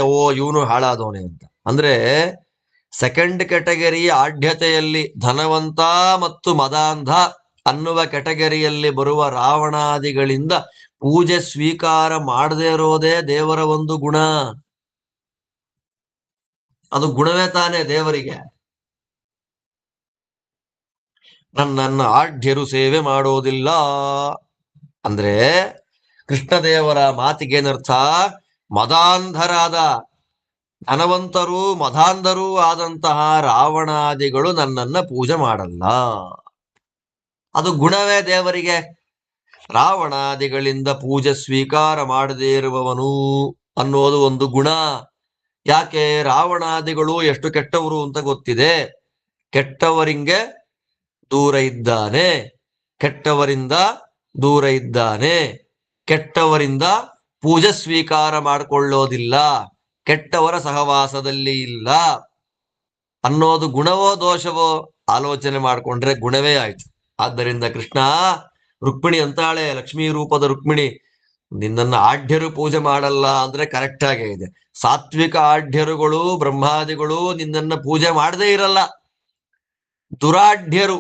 ಇವನು ಹಾಳಾದವನೇ ಅಂತ. ಅಂದ್ರೆ ಸೆಕೆಂಡ್ ಕೆಟಗರಿ ಆಢ್ಯತೆಯಲ್ಲಿ ಧನವಂತ ಮತ್ತು ಮದಾಂಧ ಅನ್ನುವ ಕೆಟಗರಿಯಲ್ಲಿ ಬರುವ ರಾವಣಾದಿಗಳಿಂದ ಪೂಜೆ ಸ್ವೀಕಾರ ಮಾಡದೇ ಇರೋದೇ ದೇವರ ಒಂದು ಗುಣ. ಅದು ಗುಣವೇ ತಾನೇ ದೇವರಿಗೆ. ನನ್ನನ್ನು ಆಢ್ಯರು ಸೇವೆ ಮಾಡೋದಿಲ್ಲ ಅಂದ್ರೆ ಕೃಷ್ಣದೇವರ ಮಾತಿಗೇನರ್ಥ? ಮದಾಂಧರಾದ ಧನವಂತರು ಮದಾಂಧರೂ ಆದಂತಹ ರಾವಣಾದಿಗಳು ನನ್ನನ್ನ ಪೂಜೆ ಮಾಡಲ್ಲ. ಅದು ಗುಣವೇ ದೇವರಿಗೆ. ರಾವಣಾದಿಗಳಿಂದ ಪೂಜೆ ಸ್ವೀಕಾರ ಮಾಡದೇ ಇರುವವನು ಅನ್ನೋದು ಒಂದು ಗುಣ. ಯಾಕೆ? ರಾವಣಾದಿಗಳು ಎಷ್ಟು ಕೆಟ್ಟವರು ಅಂತ ಗೊತ್ತಿದೆ. ಕೆಟ್ಟವರಿಂಗೆ ದೂರ ಇದ್ದಾನೆ, ಕೆಟ್ಟವರಿಂದ ದೂರ ಇದ್ದಾನೆ, ಕೆಟ್ಟವರಿಂದ ಪೂಜೆ ಸ್ವೀಕಾರ ಮಾಡಿಕೊಳ್ಳೋದಿಲ್ಲ, ಕೆಟ್ಟವರ ಸಹವಾಸದಲ್ಲಿ ಇಲ್ಲ ಅನ್ನೋದು ಗುಣವೋ ದೋಷವೋ ಆಲೋಚನೆ ಮಾಡಿಕೊಂಡ್ರೆ ಗುಣವೇ ಆಯ್ತು. ಆದ್ದರಿಂದ ಕೃಷ್ಣ ರುಕ್ಮಿಣಿ ಅಂತಾಳೆ, ಲಕ್ಷ್ಮೀ ರೂಪದ ರುಕ್ಮಿಣಿ, ನಿನ್ನನ್ನು ಆಢ್ಯರು ಪೂಜೆ ಮಾಡಲ್ಲ ಅಂದ್ರೆ ಕರೆಕ್ಟ್ ಆಗೇ ಇದೆ. ಸಾತ್ವಿಕ ಆಢ್ಯರುಗಳು ಬ್ರಹ್ಮಾದಿಗಳು ನಿನ್ನನ್ನ ಪೂಜೆ ಮಾಡದೇ ಇರಲ್ಲ. ದುರಾಢ್ಯರು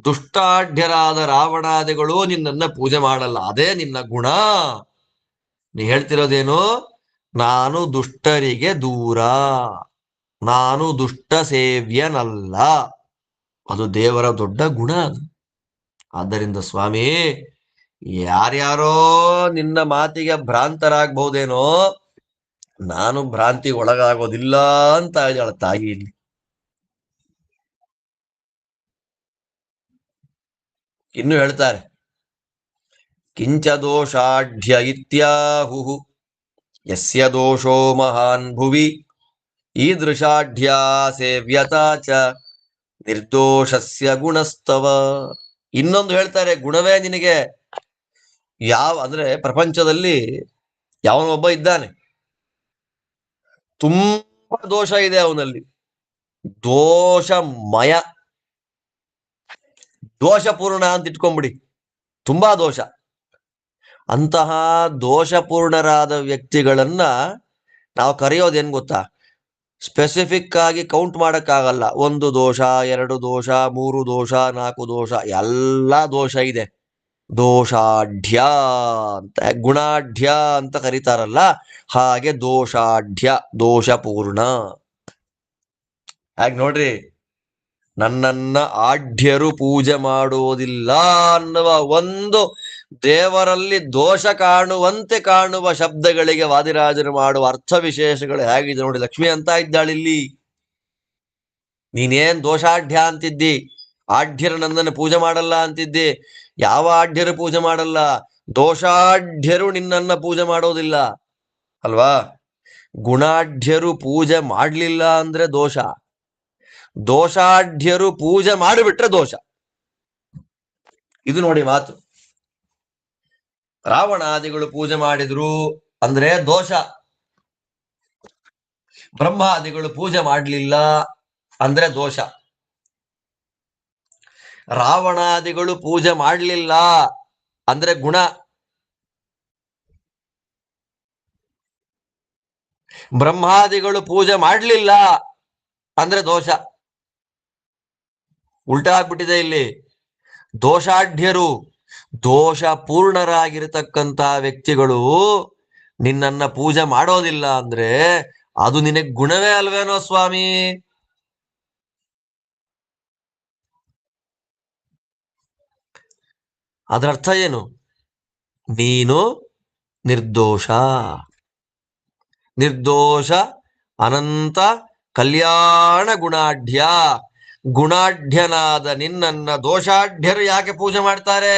ದುಷ್ಟಾಢ್ಯರಾದ ರಾವಣಾದಿಗಳು ನಿನ್ನನ್ನ ಪೂಜೆ ಮಾಡಲ್ಲ. ಅದೇ ನಿನ್ನ ಗುಣ. ನೀ ಹೇಳ್ತಿರೋದೇನು? ನಾನು ದುಷ್ಟರಿಗೆ ದೂರ, ನಾನು ದುಷ್ಟ ಸೇವ್ಯನಲ್ಲ. ಅದು ದೇವರ ದೊಡ್ಡ ಗುಣ ಅದು. ಆದ್ದರಿಂದ ಸ್ವಾಮಿ, ಯಾರ್ಯಾರೋ ನಿನ್ನ ಮಾತಿಗೆ ಭ್ರಾಂತರಾಗಬಹುದೇನೋ, ನಾನು ಭ್ರಾಂತಿ ಒಳಗಾಗೋದಿಲ್ಲ ಅಂತ ಇದ್ದಾಳ ತಾಯಿ ಇಲ್ಲಿ. ಇನ್ನು ಹೇಳ್ತಾರೆ, ಕಿಂಚ ದೋಷಾಢ್ಯ ಇತ್ಯಾಹು ಯಸ್ಯ ದೋಷೋ ಮಹಾನ್ ಭುವಿ ಈದೃಶಾಢ್ಯ ಸೇವ್ಯತಾ ಚ ನಿರ್ದೋಷಸ್ಯ ಗುಣಸ್ತವ. ಇನ್ನೊಂದು ಹೇಳ್ತಾರೆ, ಗುಣವೇ ನಿನಗೆ ಅಂದ್ರೆ ಪ್ರಪಂಚದಲ್ಲಿ ಯಾವನೊಬ್ಬ ಇದ್ದಾನೆ, ತುಂಬಾ ದೋಷ ಇದೆ ಅವನಲ್ಲಿ, ದೋಷಮಯ, ದೋಷಪೂರ್ಣ ಅಂತ ಇಟ್ಕೊಂಡ್ಬಿಡಿ, ತುಂಬಾ ದೋಷ. ಅಂತಹ ದೋಷಪೂರ್ಣರಾದ ವ್ಯಕ್ತಿಗಳನ್ನ ನಾವು ಕರೆಯೋದೇನ್ ಗೊತ್ತಾ? ಸ್ಪೆಸಿಫಿಕ್ ಆಗಿ ಕೌಂಟ್ ಮಾಡಕ್ಕಾಗಲ್ಲ. 1 ದೋಷ, 2 ದೋಷ, 3 ದೋಷ, 4 ದೋಷ, ಎಲ್ಲ ದೋಷ ಇದೆ. ದೋಷಾಢ್ಯ ಅಂತ, ಗುಣಾಢ್ಯ ಅಂತ ಕರೀತಾರಲ್ಲ, ಹಾಗೆ ದೋಷಾಢ್ಯ, ದೋಷಪೂರ್ಣ. ಹಾಗೆ ನೋಡ್ರಿ, ನನ್ನನ್ನ ಆಢ್ಯರು ಪೂಜೆ ಮಾಡೋದಿಲ್ಲ ಅನ್ನುವ ಒಂದು ದೇವರಲ್ಲಿ ದೋಷ ಕಾಣುವಂತೆ ಕಾಣುವ ಶಬ್ದಗಳಿಗೆ ವಾದಿರಾಜರು ಮಾಡುವ ಅರ್ಥ ವಿಶೇಷಗಳು ಹೇಗಿದೆ ನೋಡಿ. ಲಕ್ಷ್ಮಿ ಅಂತ ಇದ್ದಾಳಿಲ್ಲಿ. ನೀನೇನ್ ದೋಷಾಢ್ಯ ಅಂತಿದ್ದಿ, ಆಢ್ಯರು ನನ್ನನ್ನು ಪೂಜೆ ಮಾಡಲ್ಲ ಅಂತಿದ್ದಿ. ಯಾವ ಆಢ್ಯರು ಪೂಜೆ ಮಾಡಲ್ಲ? ದೋಷಾಢ್ಯರು ನಿನ್ನನ್ನ ಪೂಜೆ ಮಾಡೋದಿಲ್ಲ ಅಲ್ವಾ. ಗುಣಾಢ್ಯರು ಪೂಜೆ ಮಾಡ್ಲಿಲ್ಲ ಅಂದ್ರೆ ದೋಷ, ದೋಷಾಢ್ಯರು ಪೂಜೆ ಮಾಡಿಬಿಟ್ರೆ ದೋಷ. ಇದು ನೋಡಿ ಮಾತು. ರಾವಣಾದಿಗಳು ಪೂಜೆ ಮಾಡಿದ್ರು ಅಂದ್ರೆ ದೋಷ, ಬ್ರಹ್ಮಾದಿಗಳು ಪೂಜೆ ಮಾಡಲಿಲ್ಲ ಅಂದ್ರೆ ದೋಷ. ರಾವಣಾದಿಗಳು ಪೂಜೆ ಮಾಡಲಿಲ್ಲ ಅಂದ್ರೆ ಗುಣ, ಬ್ರಹ್ಮಾದಿಗಳು ಪೂಜೆ ಮಾಡಲಿಲ್ಲ ಅಂದ್ರೆ ದೋಷ. ಉಲ್ಟಾ ಆಗ್ಬಿಟ್ಟಿದೆ ಇಲ್ಲಿ. ದೋಷಾಢ್ಯರು, ದೋಷ ಪೂರ್ಣರಾಗಿರತಕ್ಕಂತಹ ವ್ಯಕ್ತಿಗಳು ನಿನ್ನನ್ನ ಪೂಜೆ ಮಾಡೋದಿಲ್ಲ ಅಂದ್ರೆ ಅದು ನಿನಗೆ ಗುಣವೇ ಅಲ್ವೇನೋ ಸ್ವಾಮಿ. ಅದರ ಅರ್ಥ ಏನು? ನೀನು ನಿರ್ದೋಷ, ನಿರ್ದೋಷ ಅನಂತ ಕಲ್ಯಾಣ ಗುಣಾಢ್ಯ. ಗುಣಾಢ್ಯನಾದ ನಿನ್ನನ್ನ ದೋಷಾಢ್ಯರು ಯಾಕೆ ಪೂಜೆ ಮಾಡ್ತಾರೆ?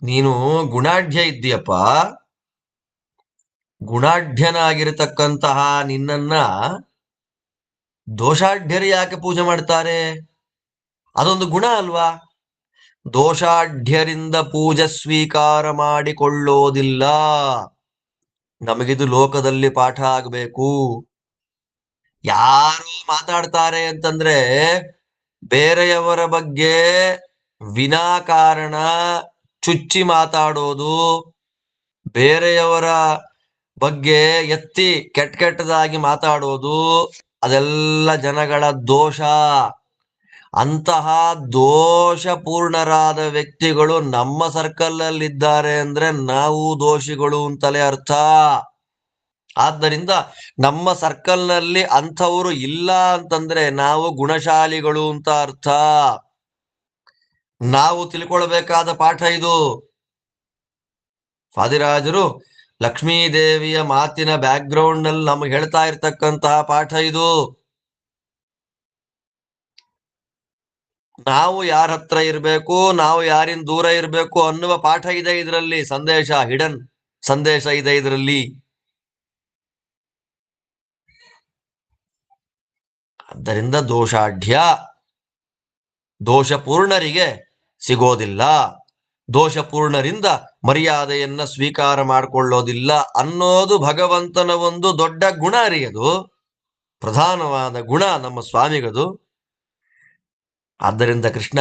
ನೀನು ಗುಣಾಢ್ಯ ಇದ್ದೀಯಪ್ಪ, ಗುಣಾಢ್ಯನಾಗಿರತಕ್ಕಂತಹ ನಿನ್ನನ್ನ ದೋಷಾಢ್ಯರು ಯಾಕೆ ಪೂಜೆ ಮಾಡ್ತಾರೆ? ಅದೊಂದು ಗುಣ ಅಲ್ವಾ. ದೋಷಾಢ್ಯರಿಂದ ಪೂಜೆ ಸ್ವೀಕಾರ ಮಾಡಿಕೊಳ್ಳೋದಿಲ್ಲ. ನಮಗಿದು ಲೋಕದಲ್ಲಿ ಪಾಠ ಆಗಬೇಕು. ಯಾರು ಮಾತಾಡ್ತಾರೆ ಅಂತಂದ್ರೆ ಬೇರೆಯವರ ಬಗ್ಗೆ ವಿನಾಕಾರಣ ಚುಚ್ಚಿ ಮಾತಾಡೋದು, ಬೇರೆಯವರ ಬಗ್ಗೆ ಎತ್ತಿ ಕೆಟ್ಟದಾಗಿ ಮಾತಾಡೋದು, ಅದೆಲ್ಲ ಜನಗಳ ದೋಷ. ಅಂತಹ ದೋಷಪೂರ್ಣರಾದ ವ್ಯಕ್ತಿಗಳು ನಮ್ಮ ಸರ್ಕಲ್ ಅಲ್ಲಿ ಇದ್ದಾರೆ ಅಂದ್ರೆ ನಾವು ದೋಷಿಗಳು ಅಂತಲೇ ಅರ್ಥ. ಆದ್ದರಿಂದ ನಮ್ಮ ಸರ್ಕಲ್ ನಲ್ಲಿ ಅಂಥವರು ಇಲ್ಲ ಅಂತಂದ್ರೆ ನಾವು ಗುಣಶಾಲಿಗಳು ಅಂತ ಅರ್ಥ. ನಾವು ತಿಳ್ಕೊಳ್ಬೇಕಾದ ಪಾಠ ಇದು. ವಾದಿರಾಜರು ಲಕ್ಷ್ಮೀದೇವಿಯ ಮಾತಿನ ಬ್ಯಾಕ್ ಗ್ರೌಂಡ್ ನಲ್ಲಿ ನಮ್ಗೆ ಹೇಳ್ತಾ ಇರ್ತಕ್ಕಂತಹ ಪಾಠ ಇದು. ನಾವು ಯಾರ ಹತ್ರ ಇರ್ಬೇಕು, ನಾವು ಯಾರಿಂದ ದೂರ ಇರ್ಬೇಕು ಅನ್ನುವ ಪಾಠ ಇದೆ ಇದರಲ್ಲಿ. ಸಂದೇಶ, ಹಿಡನ್ ಸಂದೇಶ ಇದೆ ಇದರಲ್ಲಿ. ಆದ್ದರಿಂದ ದೋಷಾಢ್ಯ ದೋಷಪೂರ್ಣರಿಗೆ ಸಿಗೋದಿಲ್ಲ, ದೋಷಪೂರ್ಣರಿಂದ ಮರ್ಯಾದೆಯನ್ನ ಸ್ವೀಕಾರ ಮಾಡಿಕೊಳ್ಳೋದಿಲ್ಲ ಅನ್ನೋದು ಭಗವಂತನ ಒಂದು ದೊಡ್ಡ ಗುಣ ರೀ. ಅದು ಪ್ರಧಾನವಾದ ಗುಣ ನಮ್ಮ ಸ್ವಾಮಿಗದು. ಆದ್ದರಿಂದ ಕೃಷ್ಣ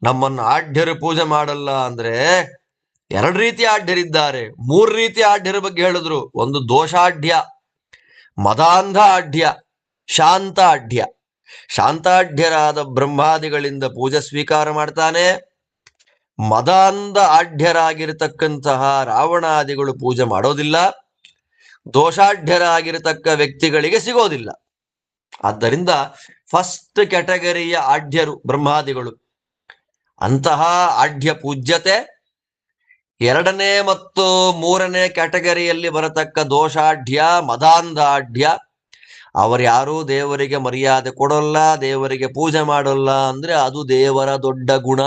ನಮ್ಮನ್ನು ಆಢ್ಯರು ಪೂಜೆ ಮಾಡಲ್ಲ ಅಂದ್ರೆ ಎರಡು ರೀತಿ ಆಢ್ಯರಿದ್ದಾರೆ. ಮೂರು ರೀತಿ ಆಢ್ಯರ ಬಗ್ಗೆ ಹೇಳಿದ್ರು. ಒಂದು ದೋಷಾಢ್ಯ, ಮದಾಂಧ ಆಢ್ಯ, ಶಾಂತ ಆಢ್ಯ. ಶಾಂತಾಢ್ಯರಾದ ಬ್ರಹ್ಮಾದಿಗಳಿಂದ ಪೂಜೆ ಸ್ವೀಕಾರ ಮಾಡ್ತಾನೆ. ಮದಾಂಧ ಆಢ್ಯರಾಗಿರ್ತಕ್ಕಂತಹ ರಾವಣಾದಿಗಳು ಪೂಜೆ ಮಾಡೋದಿಲ್ಲ. ದೋಷಾಢ್ಯರಾಗಿರತಕ್ಕ ವ್ಯಕ್ತಿಗಳಿಗೆ ಸಿಗೋದಿಲ್ಲ. ಆದ್ದರಿಂದ ಫಸ್ಟ್ ಕ್ಯಾಟಗರಿಯ ಆಢ್ಯರು ಬ್ರಹ್ಮಾದಿಗಳು. ಅಂತಹ ಆಢ್ಯ ಪೂಜ್ಯತೆ. ಎರಡನೇ ಮತ್ತು ಮೂರನೇ ಕ್ಯಾಟಗರಿಯಲ್ಲಿ ಬರತಕ್ಕ ದೋಷಾಢ್ಯ, ಮದಾಂಧಾಢ್ಯ. ಅವರ್ಯಾರೂ ದೇವರಿಗೆ ಮರ್ಯಾದೆ ಕೊಡೋಲ್ಲ, ದೇವರಿಗೆ ಪೂಜೆ ಮಾಡೋಲ್ಲ ಅಂದ್ರೆ ಅದು ದೇವರ ದೊಡ್ಡ ಗುಣ.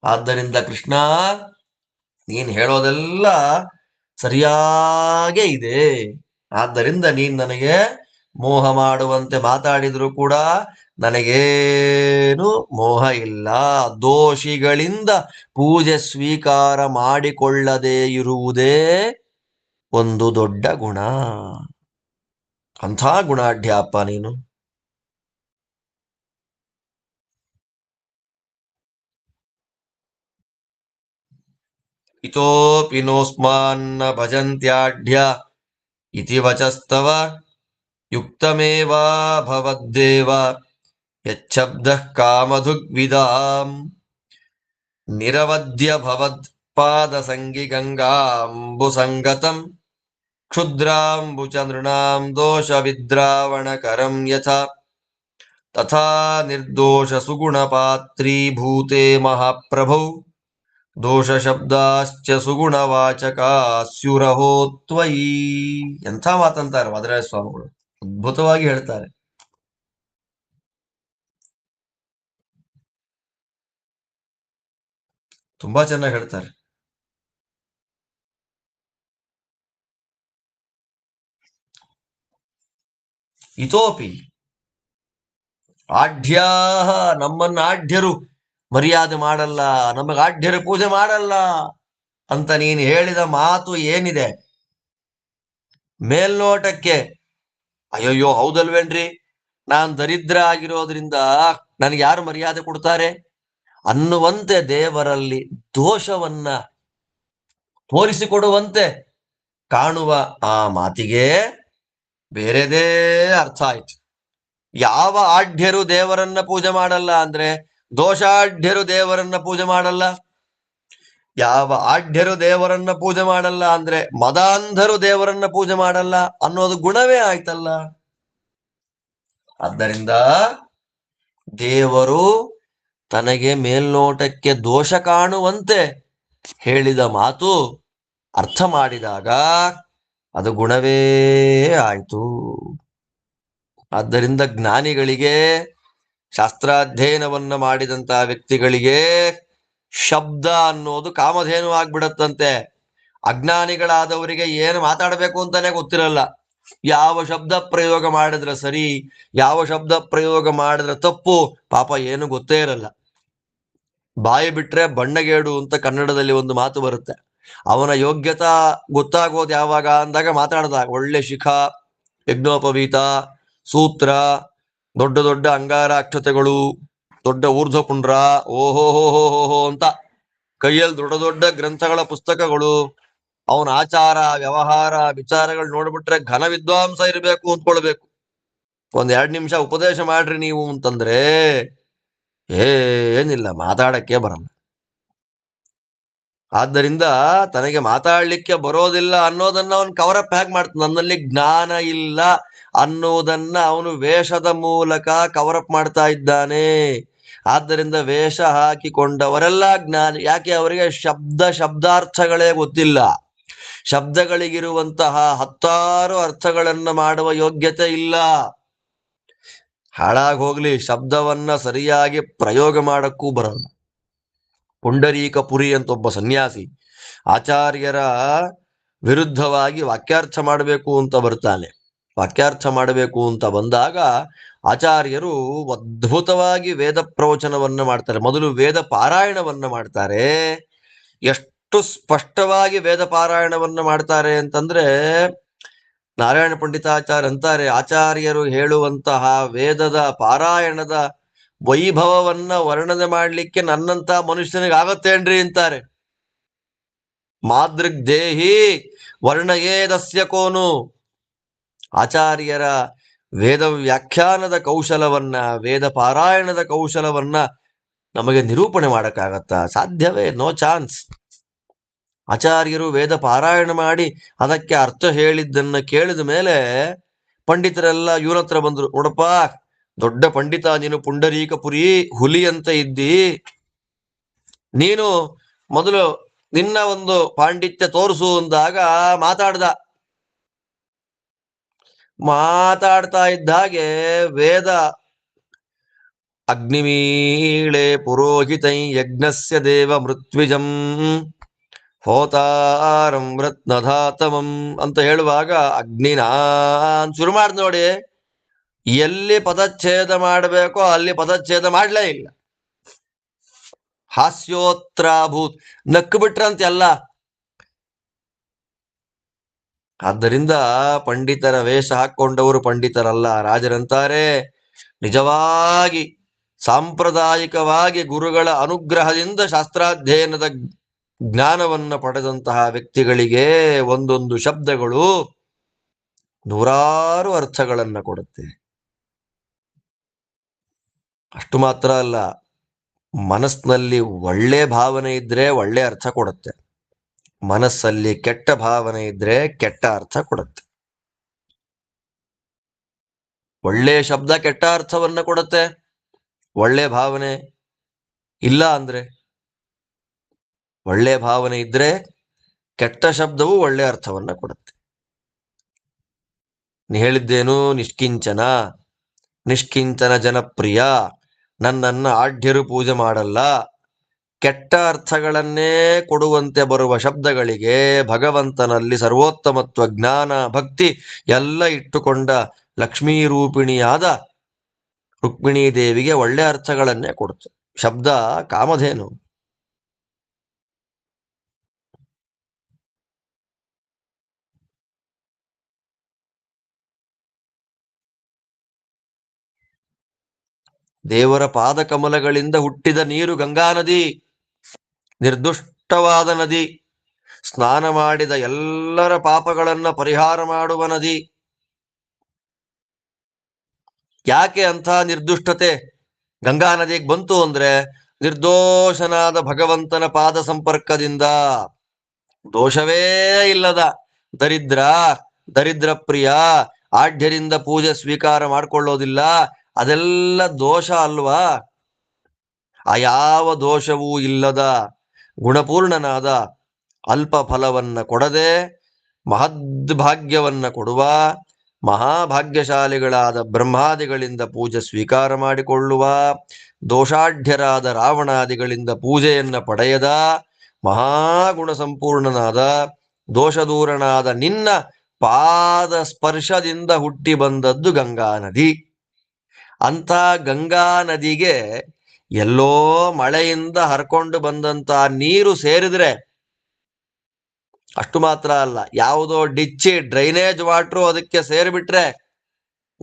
ಆದ್ದರಿಂದ ಕೃಷ್ಣ ನೀನ್ ಹೇಳೋದೆಲ್ಲ ಸರಿಯಾಗೇ ಇದೆ. ಆದ್ದರಿಂದ ನೀನ್ ನನಗೆ ಮೋಹ ಮಾಡುವಂತೆ ಮಾತಾಡಿದ್ರು ಕೂಡ ನನಗೇನು ಮೋಹ ಇಲ್ಲ. ದೋಷಿಗಳಿಂದ ಪೂಜೆ ಸ್ವೀಕಾರ ಮಾಡಿಕೊಳ್ಳದೆ ಇರುವುದೇ ಒಂದು ದೊಡ್ಡ ಗುಣ. ಅಂಥ ಗುಣಾಢ್ಯಪ್ಪ ನೀನು. ಇತೋಪಿ ನೋಸ್ಮಾನ್ನ ಭಜಂತ್ಯಾಢ್ಯ ಇತಿ ವಚಸ್ತವ ಯುಕ್ತಮೇವಾ ಭವದ್ದೇವ ಯಚ್ಛಬ್ದಃ ಕಾಮಧುಗ್ವಿದಾಂ ನಿರವದ್ಯ ಭವತ್ಪಾದ ಸಂಗಿ ಗಂಗಾಂಬು ಸಂಗತಂ ಕ್ಷುದ್ರಾಂಬುಚ ನೃಣಾಂ ದೋಷ ವಿದ್ರಾವಣಕರಂ ಯಥಾ ತಥಾ ನಿರ್ದೋಷ ಸುಗುಣ ಪಾತ್ರೀಭೂತೆ ಮಹಾಪ್ರಭೌ ದೋಷ ಶಬ್ದಾಶ್ಚ ಸುಗುಣವಾಚಕ ಸ್ಯುರಹೋ ತ್ವಯಿ. ಎಂಥ ಮಾತಂತಾರೆ ಮಧುರಾಯ ಸ್ವಾಮಿಗಳು, ಅದ್ಭುತವಾಗಿ ಹೇಳ್ತಾರೆ. ತುಂಬಾ ಚೆನ್ನಾಗಿ ಹೇಳ್ತಾರೆ. ಇತೋಪಿ ಆಢ್ಯಾ, ನಮ್ಮನ್ನ ಆಢ್ಯರು ಮರ್ಯಾದೆ ಮಾಡಲ್ಲ, ನಮಗ ಆಢ್ಯರು ಪೂಜೆ ಮಾಡಲ್ಲ ಅಂತ ನೀನು ಹೇಳಿದ ಮಾತು ಏನಿದೆ, ಮೇಲ್ನೋಟಕ್ಕೆ ಅಯ್ಯಯ್ಯೋ ಹೌದಲ್ವೇನ್ರಿ, ನಾನ್ ದರಿದ್ರ ಆಗಿರೋದ್ರಿಂದ ನನಗೆ ಯಾರು ಮರ್ಯಾದೆ ಕೊಡ್ತಾರೆ ಅನ್ನುವಂತೆ ದೇವರಲ್ಲಿ ದೋಷವನ್ನ ತೋರಿಸಿಕೊಡುವಂತೆ ಕಾಣುವ ಆ ಮಾತಿಗೆ ಬೇರೆದೇ ಅರ್ಥ ಆಯ್ತು. ಯಾವ ಆಢ್ಯರು ದೇವರನ್ನ ಪೂಜೆ ಮಾಡಲ್ಲ ಅಂದ್ರೆ ದೋಷಾಢ್ಯರು ದೇವರನ್ನ ಪೂಜೆ ಮಾಡಲ್ಲ. ಯಾವ ಆಢ್ಯರು ದೇವರನ್ನ ಪೂಜೆ ಮಾಡಲ್ಲ ಅಂದ್ರೆ ಮದಾಂಧರು ದೇವರನ್ನ ಪೂಜೆ ಮಾಡಲ್ಲ ಅನ್ನೋದು ಗುಣವೇ ಆಯ್ತಲ್ಲ. ಆದ್ದರಿಂದ ದೇವರು ತನಗೆ ಮೇಲ್ನೋಟಕ್ಕೆ ದೋಷ ಕಾಣುವಂತೆ ಹೇಳಿದ ಮಾತು ಅರ್ಥ ಮಾಡಿದಾಗ ಅದು ಗುಣವೇ ಆಯ್ತು. ಆದ್ದರಿಂದ ಜ್ಞಾನಿಗಳಿಗೆ, ಶಾಸ್ತ್ರಾಧ್ಯಯನವನ್ನ ಮಾಡಿದಂತಹ ವ್ಯಕ್ತಿಗಳಿಗೆ ಶಬ್ದ ಅನ್ನೋದು ಕಾಮಧೇನು ಆಗ್ಬಿಡತ್ತಂತೆ. ಅಜ್ಞಾನಿಗಳಾದವರಿಗೆ ಏನು ಮಾತಾಡಬೇಕು ಅಂತಾನೆ ಗೊತ್ತಿರಲ್ಲ. ಯಾವ ಶಬ್ದ ಪ್ರಯೋಗ ಮಾಡಿದ್ರೆ ಸರಿ, ಯಾವ ಶಬ್ದ ಪ್ರಯೋಗ ಮಾಡಿದ್ರೆ ತಪ್ಪು, ಪಾಪ ಏನು ಗೊತ್ತೇ ಇರಲ್ಲ. ಬಾಯಿ ಬಿಟ್ರೆ ಬಣ್ಣಗೇಡು ಅಂತ ಕನ್ನಡದಲ್ಲಿ ಒಂದು ಮಾತು ಬರುತ್ತೆ. ಅವನ ಯೋಗ್ಯತಾ ಗೊತ್ತಾಗೋದು ಯಾವಾಗ ಅಂದಾಗ ಮಾತಾಡಿದಾಗ ಒಳ್ಳೆ ಶಿಖ, ಯಜ್ಞೋಪವೀತ, ಸೂತ್ರ, ದೊಡ್ಡ ದೊಡ್ಡ ಅಂಗಾರ ಅಕ್ಷತೆಗಳು, ದೊಡ್ಡ ಊರ್ಧ್ವಪುಂಡ್ರ, ಓಹೋ ಅಂತ ಕೈಯಲ್ಲಿ ದೊಡ್ಡ ದೊಡ್ಡ ಗ್ರಂಥಗಳ ಪುಸ್ತಕಗಳು, ಅವನ ಆಚಾರ ವ್ಯವಹಾರ ವಿಚಾರಗಳು ನೋಡ್ಬಿಟ್ರೆ ಘನ ವಿದ್ವಾಂಸ ಇರಬೇಕು ಅಂದ್ಕೊಳ್ಬೇಕು. ಒಂದ್ 2 ನಿಮಿಷ ಉಪದೇಶ ಮಾಡ್ರಿ ನೀವು ಅಂತಂದ್ರೆ ಏನಿಲ್ಲ, ಮಾತಾಡಕ್ಕೆ ಬರಲ್ಲ. ಆದ್ದರಿಂದ ತನಗೆ ಮಾತಾಡ್ಲಿಕ್ಕೆ ಬರೋದಿಲ್ಲ ಅನ್ನೋದನ್ನ ಅವನು ಕವರಪ್ ಹೇಗೆ ಮಾಡ್ತಾನೆ, ನನ್ನಲ್ಲಿ ಜ್ಞಾನ ಇಲ್ಲ ಅನ್ನೋದನ್ನ ಅವನು ವೇಷದ ಮೂಲಕ ಕವರಪ್ ಮಾಡ್ತಾ ಇದ್ದಾನೆ. ಆದ್ದರಿಂದ ವೇಷ ಹಾಕಿಕೊಂಡವರೆಲ್ಲ ಜ್ಞಾನಿ. ಯಾಕೆ? ಅವರಿಗೆ ಶಬ್ದಾರ್ಥಗಳೇ ಗೊತ್ತಿಲ್ಲ. ಶಬ್ದಗಳಿಗಿರುವಂತಹ 10 ಅರ್ಥಗಳನ್ನ ಮಾಡುವ ಯೋಗ್ಯತೆ ಇಲ್ಲ. ಹಾಳಾಗಿ ಹೋಗ್ಲಿ, ಶಬ್ದವನ್ನ ಸರಿಯಾಗಿ ಪ್ರಯೋಗ ಮಾಡಕ್ಕೂ ಬರಲ್ಲ. ಪುಂಡರೀಕ ಪುರಿ ಅಂತ ಒಬ್ಬ ಸನ್ಯಾಸಿ ಆಚಾರ್ಯರ ವಿರುದ್ಧವಾಗಿ ವಾಕ್ಯಾರ್ಥ ಮಾಡಬೇಕು ಅಂತ ಬರ್ತಾನೆ. ವಾಕ್ಯಾರ್ಥ ಮಾಡಬೇಕು ಅಂತ ಬಂದಾಗ ಆಚಾರ್ಯರು ಅದ್ಭುತವಾಗಿ ವೇದ ಪ್ರವಚನವನ್ನ ಮಾಡ್ತಾರೆ. ಮೊದಲು ವೇದ ಪಾರಾಯಣವನ್ನ ಮಾಡ್ತಾರೆ. ಎಷ್ಟು ಸ್ಪಷ್ಟವಾಗಿ ವೇದ ಪಾರಾಯಣವನ್ನ ಮಾಡ್ತಾರೆ ಅಂತಂದ್ರೆ, ನಾರಾಯಣ ಪಂಡಿತಾಚಾರ್ಯ ಅಂತಾರೆ, ಆಚಾರ್ಯರು ಹೇಳುವಂತಹ ವೇದದ ಪಾರಾಯಣದ ವೈಭವವನ್ನ ವರ್ಣನೆ ಮಾಡ್ಲಿಕ್ಕೆ ನನ್ನಂತ ಮನುಷ್ಯನಿಗೆ ಆಗತ್ತೇನ್ರಿ ಅಂತಾರೆ. ಮಾದೃಗ್ ದೇಹಿ ವರ್ಣಯೇದಸ್ಯ ಕೋನು. ಆಚಾರ್ಯರ ವೇದ ವ್ಯಾಖ್ಯಾನದ ಕೌಶಲವನ್ನ, ವೇದ ಪಾರಾಯಣದ ಕೌಶಲವನ್ನ ನಮಗೆ ನಿರೂಪಣೆ ಮಾಡಕ್ಕಾಗತ್ತಾ? ಸಾಧ್ಯವೇ? No chance. ಆಚಾರ್ಯರು ವೇದ ಪಾರಾಯಣ ಮಾಡಿ ಅದಕ್ಕೆ ಅರ್ಥ ಹೇಳಿದ್ದನ್ನ ಕೇಳಿದ ಮೇಲೆ ಪಂಡಿತರೆಲ್ಲ ಇವನ ಹತ್ರ ಬಂದ್ರು. ನೋಡಪ್ಪ, ದೊಡ್ಡ ಪಂಡಿತ ನೀನು, ಪುಂಡರೀಕ ಪುರಿ ಹುಲಿ ಅಂತ ಇದ್ದಿ, ನೀನು ಮೊದಲು ನಿನ್ನ ಒಂದು ಪಾಂಡಿತ್ಯ ತೋರಿಸು ಅಂದಾಗ ಮಾತಾಡ್ತಾ ಇದ್ದ ಹಾಗೆ ವೇದ ಅಗ್ನಿಮೀಳೆ ಪುರೋಹಿತೈ ಯಜ್ಞಸ್ಯ ದೇವ ಮೃತ್ವಿಜಂ ಹೋತಾರಂ ರತ್ನಧಾತಮಂ ಅಂತ ಹೇಳುವಾಗ ಅಗ್ನಿನಾನ್ ಶುರು ಮಾಡ್ದ ನೋಡಿ. ಎಲ್ಲಿ ಪದಚ್ಛೇದ ಮಾಡಬೇಕೋ ಅಲ್ಲಿ ಪದಚ್ಛೇದ ಮಾಡ್ಲೇ ಇಲ್ಲ. ಹಾಸ್ಯೋತ್ರಾಭೂತ್, ನಕ್ಕು ಬಿಟ್ರಂತೆಲ್ಲ. ಆದ್ದರಿಂದ ಪಂಡಿತರ ವೇಷ ಹಾಕೊಂಡವರು ಪಂಡಿತರಲ್ಲ. ರಾಜರಂತಾರೆ, ನಿಜವಾಗಿ ಸಾಂಪ್ರದಾಯಿಕವಾಗಿ ಗುರುಗಳ ಅನುಗ್ರಹದಿಂದ ಶಾಸ್ತ್ರಾಧ್ಯಯನದ ಜ್ಞಾನವನ್ನ ಪಡೆದಂತಹ ವ್ಯಕ್ತಿಗಳಿಗೆ ಒಂದೊಂದು ಶಬ್ದಗಳು ನೂರಾರು ಅರ್ಥಗಳನ್ನ ಕೊಡುತ್ತೆ. ಅಷ್ಟು ಮಾತ್ರ ಅಲ್ಲ, ಮನಸ್ಸಿನಲ್ಲಿ ಒಳ್ಳೆ ಭಾವನೆ ಇದ್ರೆ ಒಳ್ಳೆ ಅರ್ಥ ಕೊಡುತ್ತೆ, ಮನಸ್ಸಲ್ಲಿ ಕೆಟ್ಟ ಭಾವನೆ ಇದ್ರೆ ಕೆಟ್ಟ ಅರ್ಥ ಕೊಡುತ್ತೆ. ಒಳ್ಳೆ ಶಬ್ದ ಕೆಟ್ಟ ಅರ್ಥವನ್ನ ಕೊಡುತ್ತೆ, ಒಳ್ಳೆ ಭಾವನೆ ಇಲ್ಲ ಅಂದ್ರೆ ಒಳ್ಳೆ ಭಾವನೆ ಇದ್ರೆ ಕೆಟ್ಟ ಶಬ್ದವು ಒಳ್ಳೆ ಅರ್ಥವನ್ನ ಕೊಡುತ್ತೆ. ನೀ ಹೇಳಿದ್ದೇನು? ನಿಷ್ಕಿಂಚನ, ನಿಷ್ಕಿಂಚನ ಜನಪ್ರಿಯ, ನನ್ನನ್ನ ಆಢ್ಯರು ಪೂಜೆ ಮಾಡಲ್ಲ. ಕೆಟ್ಟ ಅರ್ಥಗಳನ್ನೇ ಕೊಡುವಂತೆ ಬರುವ ಶಬ್ದಗಳಿಗೆ ಭಗವಂತನಲ್ಲಿ ಸರ್ವೋತ್ತಮತ್ವ, ಜ್ಞಾನ, ಭಕ್ತಿ ಎಲ್ಲ ಇಟ್ಟುಕೊಂಡ ಲಕ್ಷ್ಮೀ ರೂಪಿಣಿಯಾದ ರುಕ್ಮಿಣೀ ದೇವಿಗೆ ಒಳ್ಳೆ ಅರ್ಥಗಳನ್ನೇ ಕೊಡುತ್ತೆ. ಶಬ್ದ ಕಾಮಧೇನು. ದೇವರ ಪಾದ ಕಮಲಗಳಿಂದ ಹುಟ್ಟಿದ ನೀರು ಗಂಗಾ ನದಿ, ನಿರ್ದುಷ್ಟವಾದ ನದಿ, ಸ್ನಾನ ಮಾಡಿದ ಎಲ್ಲರ ಪಾಪಗಳನ್ನ ಪರಿಹಾರ ಮಾಡುವ ನದಿ. ಯಾಕೆ ಅಂಥ ನಿರ್ದುಷ್ಟತೆ ಗಂಗಾ ನದಿಗೆ ಬಂತು ಅಂದ್ರೆ, ನಿರ್ದೋಷನಾದ ಭಗವಂತನ ಪಾದ ಸಂಪರ್ಕದಿಂದ. ದೋಷವೇ ಇಲ್ಲದ ದರಿದ್ರ, ದರಿದ್ರ ಪ್ರಿಯ, ಆಢ್ಯರಿಂದ ಪೂಜೆ ಸ್ವೀಕಾರ ಮಾಡ್ಕೊಳ್ಳೋದಿಲ್ಲ, ಅದೆಲ್ಲ ದೋಷ ಅಲ್ವಾ? ಆ ಯಾವ ದೋಷವೂ ಇಲ್ಲದ ಗುಣಪೂರ್ಣನಾದ, ಅಲ್ಪ ಫಲವನ್ನ ಕೊಡದೆ ಮಹದ್ಭಾಗ್ಯವನ್ನ ಕೊಡುವ ಮಹಾಭಾಗ್ಯಶಾಲಿಗಳಾದ ಬ್ರಹ್ಮಾದಿಗಳಿಂದ ಪೂಜೆ ಸ್ವೀಕಾರ ಮಾಡಿಕೊಳ್ಳುವ, ದೋಷಾಢ್ಯರಾದ ರಾವಣಾದಿಗಳಿಂದ ಪೂಜೆಯನ್ನ ಪಡೆಯದ ಮಹಾಗುಣ ಸಂಪೂರ್ಣನಾದ ದೋಷದೂರನಾದ ನಿನ್ನ ಪಾದ ಸ್ಪರ್ಶದಿಂದ ಹುಟ್ಟಿ ಬಂದದ್ದು ಗಂಗಾ ನದಿ. ಅಂತ ಗಂಗಾ ನದಿಗೆ ಎಲ್ಲೋ ಮಳೆಯಿಂದ ಹರ್ಕೊಂಡು ಬಂದಂತ ನೀರು ಸೇರಿದ್ರೆ, ಅಷ್ಟು ಮಾತ್ರ ಅಲ್ಲ, ಯಾವುದೋ ಡಿಚ್ಚಿ ಡ್ರೈನೇಜ್ ವಾಟ್ರು ಅದಕ್ಕೆ ಸೇರಿಬಿಟ್ರೆ,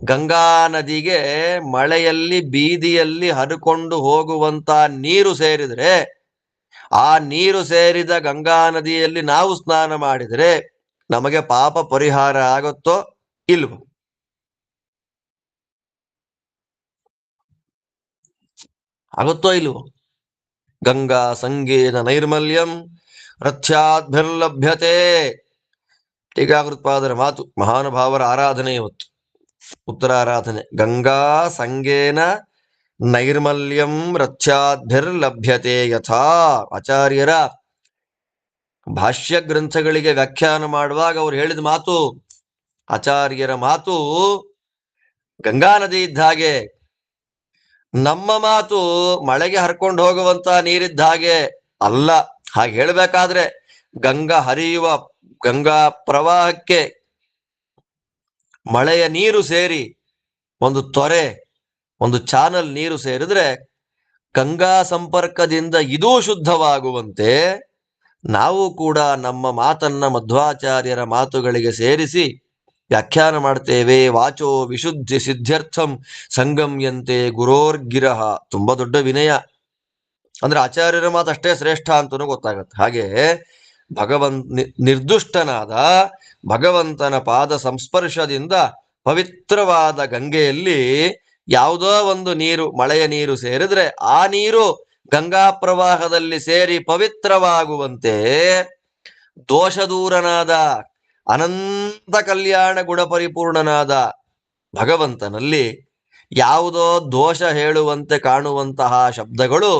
ಗಂಗಾ ನದಿಗೆ ಮಳೆಯಲ್ಲಿ ಬೀದಿಯಲ್ಲಿ ಹರಿಕೊಂಡು ಹೋಗುವಂತ ನೀರು ಸೇರಿದ್ರೆ, ಆ ನೀರು ಸೇರಿದ ಗಂಗಾ ನದಿಯಲ್ಲಿ ನಾವು ಸ್ನಾನ ಮಾಡಿದರೆ ನಮಗೆ ಪಾಪ ಪರಿಹಾರ ಆಗುತ್ತೋ ಇಲ್ವೋ? ಆಗುತ್ತೋ ಇಲ್ವೋ? ಗಂಗಾ ಸಂಗೇನ ನೈರ್ಮಲ್ಯಂ ರಥ್ಯಾದ್ಭಿರ್ಲಭ್ಯತೆ. ಟೀಕಾಕೃತ್ಪಾದರ ಮಾತು, ಮಹಾನುಭಾವರ ಆರಾಧನೆ ಇವತ್ತು, ಉತ್ತರಾರಾಧನೆ. ಗಂಗಾ ಸಂಗೇನ ನೈರ್ಮಲ್ಯಂ ರಥ್ಯಾದ್ಭಿರ್ಲಭ್ಯತೆ ಯಥಾ. ಆಚಾರ್ಯರ ಭಾಷ್ಯ ಗ್ರಂಥಗಳಿಗೆ ವ್ಯಾಖ್ಯಾನ ಮಾಡುವಾಗ ಅವ್ರು ಹೇಳಿದ ಮಾತು, ಆಚಾರ್ಯರ ಮಾತು ಗಂಗಾ ನದಿ ಇದ್ದ ಹಾಗೆ, ನಮ್ಮ ಮಾತು ಮಳೆಗೆ ಹರ್ಕೊಂಡು ಹೋಗುವಂತ ನೀರಿದ್ದ ಹಾಗೆ ಅಲ್ಲ. ಹಾಗೆ ಹೇಳ್ಬೇಕಾದ್ರೆ ಗಂಗಾ ಹರಿಯುವ ಗಂಗಾ ಪ್ರವಾಹಕ್ಕೆ ಮಳೆಯ ನೀರು ಸೇರಿ ಒಂದು ತೊರೆ, ಒಂದು ಚಾನಲ್ ನೀರು ಸೇರಿದ್ರೆ ಗಂಗಾ ಸಂಪರ್ಕದಿಂದ ಇದೂ ಶುದ್ಧವಾಗುವಂತೆ ನಾವು ಕೂಡ ನಮ್ಮ ಮಾತನ್ನ ಮಧ್ವಾಚಾರ್ಯರ ಮಾತುಗಳಿಗೆ ಸೇರಿಸಿ ವ್ಯಾಖ್ಯಾನ ಮಾಡ್ತೇವೆ. ವಾಚೋ ವಿಶುದ್ಧಿ ಸಿದ್ಧ್ಯರ್ಥಂ ಸಂಗಮ್ಯಂತೆ ಗುರೋರ್ಗಿರಹ. ತುಂಬಾ ದೊಡ್ಡ ವಿನಯ. ಅಂದ್ರೆ ಆಚಾರ್ಯರ ಮಾತು ಅಷ್ಟೇ ಶ್ರೇಷ್ಠ ಅಂತನೂ ಗೊತ್ತಾಗತ್ತೆ. ಹಾಗೆ ನಿರ್ದುಷ್ಟನಾದ ಭಗವಂತನ ಪಾದ ಸಂಸ್ಪರ್ಶದಿಂದ ಪವಿತ್ರವಾದ ಗಂಗೆಯಲ್ಲಿ ಯಾವುದೋ ಒಂದು ನೀರು, ಮಳೆಯ ನೀರು ಸೇರಿದ್ರೆ ಆ ನೀರು ಗಂಗಾ ಪ್ರವಾಹದಲ್ಲಿ ಸೇರಿ ಪವಿತ್ರವಾಗುವಂತೆ ದೋಷದೂರನಾದ ಅನಂತ ಕಲ್ಯಾಣ ಗುಣ ಪರಿಪೂರ್ಣನಾದ ಭಗವಂತನಲ್ಲಿ ಯಾವುದೋ ದೋಷ ಹೇಳುವಂತೆ ಕಾಣುವಂತಹ ಶಬ್ದಗಳು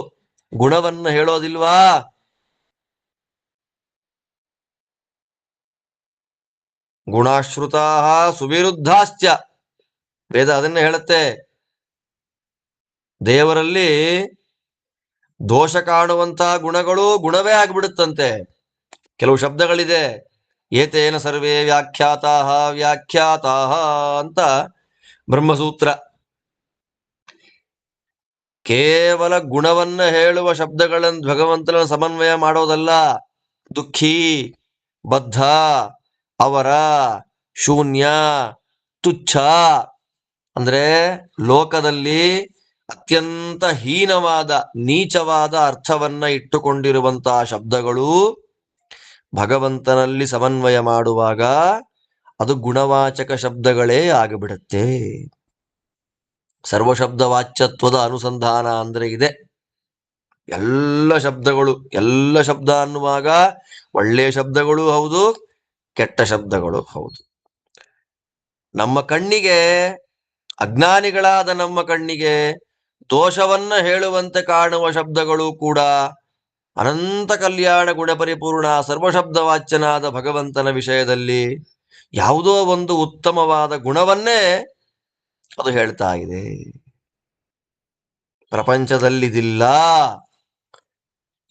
ಗುಣವನ್ನು ಹೇಳೋದಿಲ್ವಾ? ಗುಣಾಶ್ರುತಾ ಸುವಿರುದ್ಧಾಶ್ಚ. ವೇದ ಅದನ್ನ ಹೇಳುತ್ತೆ. ದೇವರಲ್ಲಿ ದೋಷ ಕಾಣುವಂತಹ ಗುಣಗಳು ಗುಣವೇ ಆಗ್ಬಿಡುತ್ತಂತೆ. ಕೆಲವು ಶಬ್ದಗಳಿದೆ, ಏತೇನ ಸರ್ವೇ ವ್ಯಾಖ್ಯಾತಾಹ ವ್ಯಾಖ್ಯಾತಾಹ ಅಂತ ಬ್ರಹ್ಮಸೂತ್ರ. ಕೇವಲ ಗುಣವನ್ನ ಹೇಳುವ ಶಬ್ದಗಳನ್ನು ಭಗವಂತನ ಸಮನ್ವಯ ಮಾಡೋದಲ್ಲ. ದುಃಖಿ, ಬದ್ಧ, ಅವರ, ಶೂನ್ಯ, ತುಚ್ಛ, ಅಂದ್ರೆ ಲೋಕದಲ್ಲಿ ಅತ್ಯಂತ ಹೀನವಾದ ನೀಚವಾದ ಅರ್ಥವನ್ನ ಇಟ್ಟುಕೊಂಡಿರುವಂತಹ ಶಬ್ದಗಳು ಭಗವಂತನಲ್ಲಿ ಸಮನ್ವಯ ಮಾಡುವಾಗ ಅದು ಗುಣವಾಚಕ ಶಬ್ದಗಳೇ ಆಗಿಬಿಡುತ್ತೆ. ಸರ್ವಶಬ್ದ ವಾಚ್ಯತ್ವದ ಅನುಸಂಧಾನ ಅಂದ್ರೆ ಇದೆ. ಎಲ್ಲ ಶಬ್ದಗಳು, ಎಲ್ಲ ಶಬ್ದ ಅನ್ನುವಾಗ ಒಳ್ಳೆಯ ಶಬ್ದಗಳು ಹೌದು, ಕೆಟ್ಟ ಶಬ್ದಗಳು ಹೌದು. ನಮ್ಮ ಕಣ್ಣಿಗೆ, ಅಜ್ಞಾನಿಗಳಾದ ನಮ್ಮ ಕಣ್ಣಿಗೆ ದೋಷವನ್ನ ಹೇಳುವಂತೆ ಕಾಣುವ ಶಬ್ದಗಳು ಕೂಡ ಅನಂತ ಕಲ್ಯಾಣ ಗುಣಪರಿಪೂರ್ಣ ಸರ್ವಶಬ್ದವಾಚ್ಯನಾದ ಭಗವಂತನ ವಿಷಯದಲ್ಲಿ ಯಾವುದೋ ಒಂದು ಉತ್ತಮವಾದ ಗುಣವನ್ನೇ ಅದು ಹೇಳ್ತಾ ಇದೆ. ಪ್ರಪಂಚದಲ್ಲಿದಿಲ್ಲ.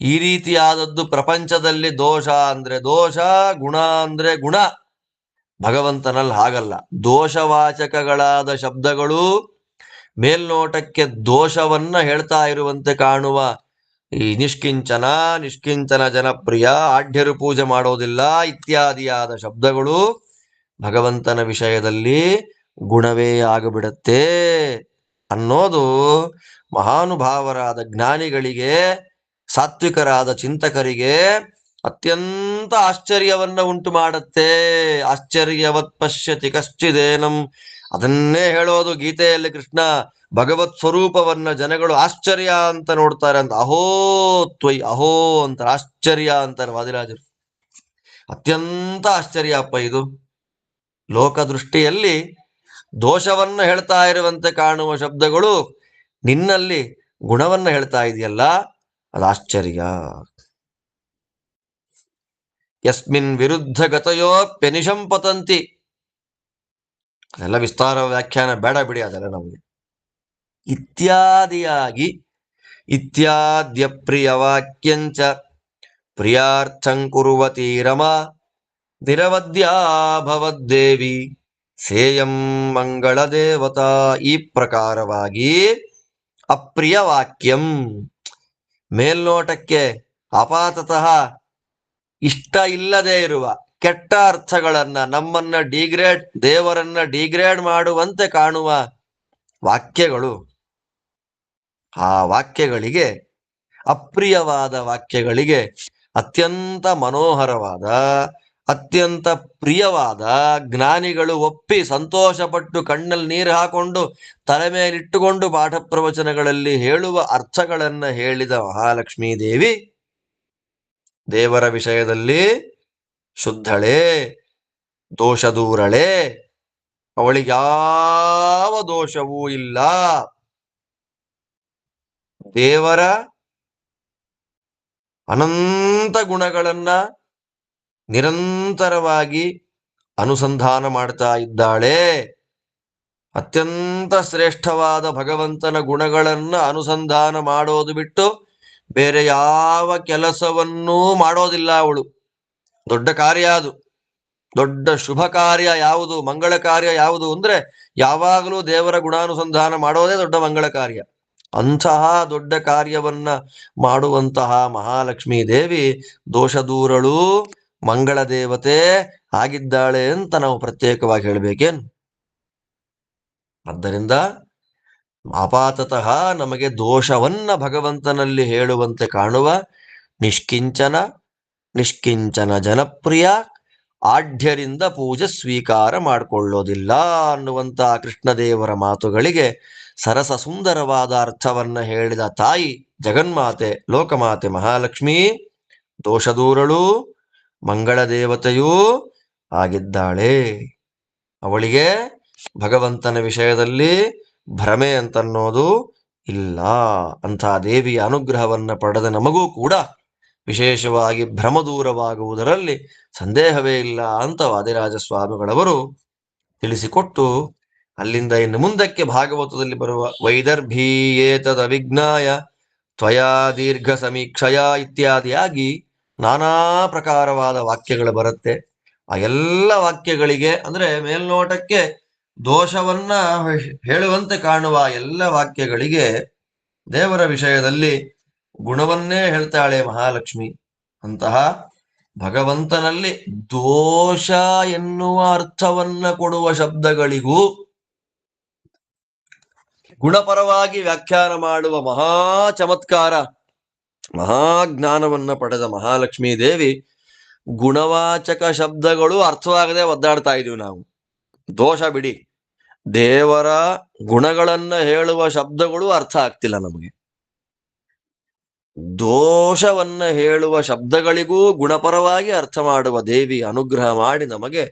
ಈ ರೀತಿಯಾದದ್ದು ಪ್ರಪಂಚದಲ್ಲಿ ದೋಷ ಅಂದ್ರೆ ದೋಷ, ಗುಣ ಅಂದ್ರೆ ಗುಣ. ಭಗವಂತನಲ್ಲಿ ಹಾಗಲ್ಲ. ದೋಷವಾಚಕಗಳಾದ ಶಬ್ದಗಳು ಮೇಲ್ನೋಟಕ್ಕೆ ದೋಷವನ್ನ ಹೇಳ್ತಾ ಇರುವಂತೆ ಕಾಣುವ ಈ ನಿಷ್ಕಿಂಚನ ಜನಪ್ರಿಯ, ಆಢ್ಯರು ಪೂಜೆ ಮಾಡೋದಿಲ್ಲ ಇತ್ಯಾದಿಯಾದ ಶಬ್ದಗಳು ಭಗವಂತನ ವಿಷಯದಲ್ಲಿ ಗುಣವೇ ಆಗಿಬಿಡತ್ತೆ ಅನ್ನೋದು ಮಹಾನುಭಾವರಾದ ಜ್ಞಾನಿಗಳಿಗೆ, ಸಾತ್ವಿಕರಾದ ಚಿಂತಕರಿಗೆ ಅತ್ಯಂತ ಆಶ್ಚರ್ಯವನ್ನ ಉಂಟು ಮಾಡುತ್ತೆ. ಆಶ್ಚರ್ಯವತ್ ಪಶ್ಯತಿ ಕಶ್ಚಿದೇನಂ, ಅದನ್ನೇ ಹೇಳೋದು ಗೀತೆಯಲ್ಲಿ ಕೃಷ್ಣ. ಭಗವತ್ ಸ್ವರೂಪವನ್ನ ಜನಗಳು ಆಶ್ಚರ್ಯ ಅಂತ ನೋಡ್ತಾರೆ ಅಂತ. ಅಹೋ ತ್ವಯ್, ಅಹೋ ಅಂತಾರೆ, ಆಶ್ಚರ್ಯ ಅಂತಾರೆ ವಾದಿರಾಜರು. ಅತ್ಯಂತ ಆಶ್ಚರ್ಯ ಅಪ್ಪ ಇದು. ಲೋಕದೃಷ್ಟಿಯಲ್ಲಿ ದೋಷವನ್ನ ಹೇಳ್ತಾ ಇರುವಂತೆ ಕಾಣುವ ಶಬ್ದಗಳು ನಿನ್ನಲ್ಲಿ ಗುಣವನ್ನ ಹೇಳ್ತಾ ಇದೆಯಲ್ಲ, ಅದು ಆಶ್ಚರ್ಯ. ಯಸ್ಮಿನ್ ವಿರುದ್ಧ ಗತಯೋಪ್ಯನಿಶಂ ಪತಂತಿ. ಅದೆಲ್ಲ ವಿಸ್ತಾರ ವ್ಯಾಖ್ಯಾನ ಬೇಡ ಬಿಡಿ, ಅದೆಲ್ಲ ನಮಗೆ. ಇತ್ಯಾದಿಯಾಗಿ ಇತ್ಯಾದ್ಯ ಪ್ರಿಯವಾಕ್ಯಂಚ ಪ್ರಿಯಾರ್ಥಂ ಕುರುವತಿ ರಮಾ ನಿರವದ್ಯಾ ಭವದ್ದೇವಿ ಸೇಯಂ ಮಂಗಳ ದೇವತಾ. ಈ ಪ್ರಕಾರವಾಗಿ ಅಪ್ರಿಯ ವಾಕ್ಯಂ, ಮೇಲ್ನೋಟಕ್ಕೆ ಅಪಾತತಃ ಇಷ್ಟ ಇಲ್ಲದೆ ಇರುವ ಕೆಟ್ಟ ಅರ್ಥಗಳನ್ನ, ನಮ್ಮನ್ನ ಡಿಗ್ರೇಡ್, ದೇವರನ್ನ ಡಿಗ್ರೇಡ್ ಮಾಡುವಂತೆ ಕಾಣುವ ವಾಕ್ಯಗಳು, ಆ ವಾಕ್ಯಗಳಿಗೆ, ಅಪ್ರಿಯವಾದ ವಾಕ್ಯಗಳಿಗೆ ಅತ್ಯಂತ ಮನೋಹರವಾದ, ಅತ್ಯಂತ ಪ್ರಿಯವಾದ, ಜ್ಞಾನಿಗಳು ಒಪ್ಪಿ ಸಂತೋಷಪಟ್ಟು ಕಣ್ಣಲ್ಲಿ ನೀರು ಹಾಕೊಂಡು ತಲೆ ಮೇಲಿಟ್ಟುಕೊಂಡು ಪಾಠ ಪ್ರವಚನಗಳಲ್ಲಿ ಹೇಳುವ ಅರ್ಥಗಳನ್ನ ಹೇಳಿದ ಮಹಾಲಕ್ಷ್ಮೀ ದೇವಿ ದೇವರ ವಿಷಯದಲ್ಲಿ ಶುದ್ಧಳೆ, ದೋಷ ದೂರಳೆ. ಅವಳಿಗ್ಯಾವ ದೋಷವೂ ಇಲ್ಲ. ದೇವರ ಅನಂತ ಗುಣಗಳನ್ನ ನಿರಂತರವಾಗಿ ಅನುಸಂಧಾನ ಮಾಡ್ತಾ ಇದ್ದಾಳೆ. ಅತ್ಯಂತ ಶ್ರೇಷ್ಠವಾದ ಭಗವಂತನ ಗುಣಗಳನ್ನ ಅನುಸಂಧಾನ ಮಾಡೋದು ಬಿಟ್ಟು ಬೇರೆ ಯಾವ ಕೆಲಸವನ್ನೂ ಮಾಡೋದಿಲ್ಲ ಅವಳು. ದೊಡ್ಡ ಕಾರ್ಯ ಅದು. ದೊಡ್ಡ ಶುಭ ಕಾರ್ಯ ಯಾವುದು, ಮಂಗಳ ಕಾರ್ಯ ಯಾವುದು ಅಂದ್ರೆ ಯಾವಾಗಲೂ ದೇವರ ಗುಣಾನುಸಂಧಾನ ಮಾಡೋದೇ ದೊಡ್ಡ ಮಂಗಳ ಕಾರ್ಯ. ಅಂತಹ ದೊಡ್ಡ ಕಾರ್ಯವನ್ನ ಮಾಡುವಂತಹ ಮಹಾಲಕ್ಷ್ಮೀ ದೇವಿ ದೋಷ ದೂರಳು, ಮಂಗಳ ದೇವತೆ ಆಗಿದ್ದಾಳೆ ಅಂತ ನಾವು ಪ್ರತ್ಯೇಕವಾಗಿ ಹೇಳ್ಬೇಕೇನು? ಆದ್ದರಿಂದ ಆಪಾತತಃ ನಮಗೆ ದೋಷವನ್ನ ಭಗವಂತನಲ್ಲಿ ಹೇಳುವಂತೆ ಕಾಣುವ ನಿಷ್ಕಿಂಚನ ಜನಪ್ರಿಯ, ಆಢ್ಯರಿಂದ ಪೂಜೆ ಸ್ವೀಕಾರ ಮಾಡಿಕೊಳ್ಳೋದಿಲ್ಲ ಅನ್ನುವಂತಹ ಕೃಷ್ಣದೇವರ ಮಾತುಗಳಿಗೆ ಸರಸ ಸುಂದರವಾದ ಅರ್ಥವನ್ನ ಹೇಳಿದ ತಾಯಿ ಜಗನ್ಮಾತೆ, ಲೋಕಮಾತೆ ಮಹಾಲಕ್ಷ್ಮಿ ದೋಷದೂರಳು, ಮಂಗಳ ದೇವತೆಯೂ ಆಗಿದ್ದಾಳೆ. ಅವಳಿಗೆ ಭಗವಂತನ ವಿಷಯದಲ್ಲಿ ಭ್ರಮೆ ಅಂತನ್ನೋದು ಇಲ್ಲ. ಅಂಥ ದೇವಿಯ ಅನುಗ್ರಹವನ್ನ ಪಡೆದ ನಮಗೂ ಕೂಡ ವಿಶೇಷವಾಗಿ ಭ್ರಮ ದೂರವಾಗುವುದರಲ್ಲಿ ಸಂದೇಹವೇ ಇಲ್ಲ ಅಂತ ವಾದಿರಾಜ ಸ್ವಾಮಿಗಳವರು ತಿಳಿಸಿಕೊಟ್ಟು, ಅಲ್ಲಿಂದ ಇನ್ನು ಮುಂದಕ್ಕೆ ಭಾಗವತದಲ್ಲಿ ಬರುವ ವೈದರ್ಭೀಯೇತದ ವಿಜ್ಞಾಯ ತ್ವಯಾ ದೀರ್ಘ ಸಮೀಕ್ಷಯ ಇತ್ಯಾದಿಯಾಗಿ ನಾನಾ ಪ್ರಕಾರವಾದ ವಾಕ್ಯಗಳು ಬರುತ್ತೆ. ಆ ಎಲ್ಲ ವಾಕ್ಯಗಳಿಗೆ ಅಂದ್ರೆ ಮೇಲ್ನೋಟಕ್ಕೆ ದೋಷವನ್ನ ಹೇಳುವಂತೆ ಕಾಣುವ ಎಲ್ಲ ವಾಕ್ಯಗಳಿಗೆ ದೇವರ ವಿಷಯದಲ್ಲಿ ಗುಣವನ್ನೇ ಹೇಳ್ತಾಳೆ ಮಹಾಲಕ್ಷ್ಮಿ. ಅಂತಹ ಭಗವಂತನಲ್ಲಿ ದೋಷ ಎನ್ನುವ ಅರ್ಥವನ್ನ ಕೊಡುವ ಶಬ್ದಗಳಿಗೂ ಗುಣಪರವಾಗಿ ವ್ಯಾಖ್ಯಾನ ಮಾಡುವ ಮಹಾ ಚಮತ್ಕಾರ, ಮಹಾಜ್ಞಾನವನ್ನ ಪಡೆದ ಮಹಾಲಕ್ಷ್ಮೀ ದೇವಿ ಗುಣವಾಚಕ ಶಬ್ದಗಳು ಅರ್ಥವಾಗದೆ ಒದ್ದಾಡ್ತಾ ಇದೀವಿ ನಾವು. ದೋಷ ಬಿಡಿ, ದೇವರ ಗುಣಗಳನ್ನ ಹೇಳುವ ಶಬ್ದಗಳು ಅರ್ಥ ಆಗ್ತಿಲ್ಲ ನಮಗೆ. ದೋಷವನ್ನ ಹೇಳುವ ಶಬ್ದಗಳಿಗೂ ಗುಣಪರವಾಗಿ ಅರ್ಥ ಮಾಡುವ ದೇವಿ ಅನುಗ್ರಹ ಮಾಡಿ ನಮಗೆ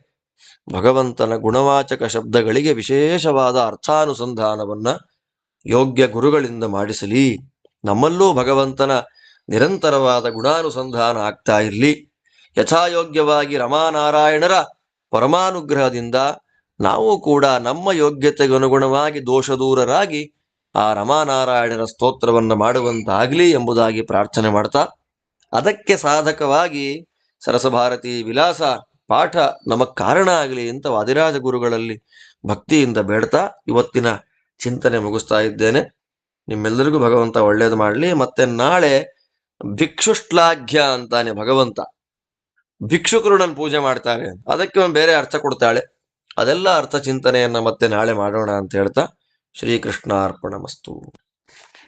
ಭಗವಂತನ ಗುಣವಾಚಕ ಶಬ್ದಗಳಿಗೆ ವಿಶೇಷವಾದ ಅರ್ಥಾನುಸಂಧಾನವನ್ನ ಯೋಗ್ಯ ಗುರುಗಳಿಂದ ಮಾಡಿಸಲಿ. ನಮ್ಮಲ್ಲೂ ಭಗವಂತನ ನಿರಂತರವಾದ ಗುಣಾನುಸಂಧಾನ ಆಗ್ತಾ ಇರಲಿ. ಯಥಾಯೋಗ್ಯವಾಗಿ ರಮಾನಾರಾಯಣರ ಪರಮಾನುಗ್ರಹದಿಂದ ನಾವು ಕೂಡ ನಮ್ಮ ಯೋಗ್ಯತೆಗೆ ಅನುಗುಣವಾಗಿ ದೋಷದೂರರಾಗಿ ಆ ರಮಾನಾರಾಯಣರ ಸ್ತೋತ್ರವನ್ನು ಮಾಡುವಂತಾಗಲಿ ಎಂಬುದಾಗಿ ಪ್ರಾರ್ಥನೆ ಮಾಡ್ತಾ, ಅದಕ್ಕೆ ಸಾಧಕವಾಗಿ ಸರಸಭಾರತಿ ವಿಲಾಸ ಪಾಠ ನಮಗ್ ಕಾರಣ ಆಗಲಿ ಅಂತ ವಾದಿರಾಜ ಗುರುಗಳಲ್ಲಿ ಭಕ್ತಿಯಿಂದ ಬೇಡ್ತಾ ಇವತ್ತಿನ ಚಿಂತನೆ ಮುಗಿಸ್ತಾ ಇದ್ದೇನೆ. ನಿಮ್ಮೆಲ್ಲರಿಗೂ ಭಗವಂತ ಒಳ್ಳೇದು ಮಾಡಲಿ. ಮತ್ತೆ ನಾಳೆ ಭಿಕ್ಷುಶ್ಲಾಘ್ಯ ಅಂತಾನೆ ಭಗವಂತ. ಭಿಕ್ಷುಕರು ನನ್ನ ಪೂಜೆ ಮಾಡ್ತಾರೆ, ಅದಕ್ಕೆ ಒಂದು ಬೇರೆ ಅರ್ಥ ಕೊಡ್ತಾಳೆ. ಅದೆಲ್ಲ ಅರ್ಥ ಚಿಂತನೆಯನ್ನ ಮತ್ತೆ ನಾಳೆ ಮಾಡೋಣ ಅಂತ ಹೇಳ್ತಾ ಶ್ರೀಕೃಷ್ಣಾರ್ಪಣಮಸ್ತು.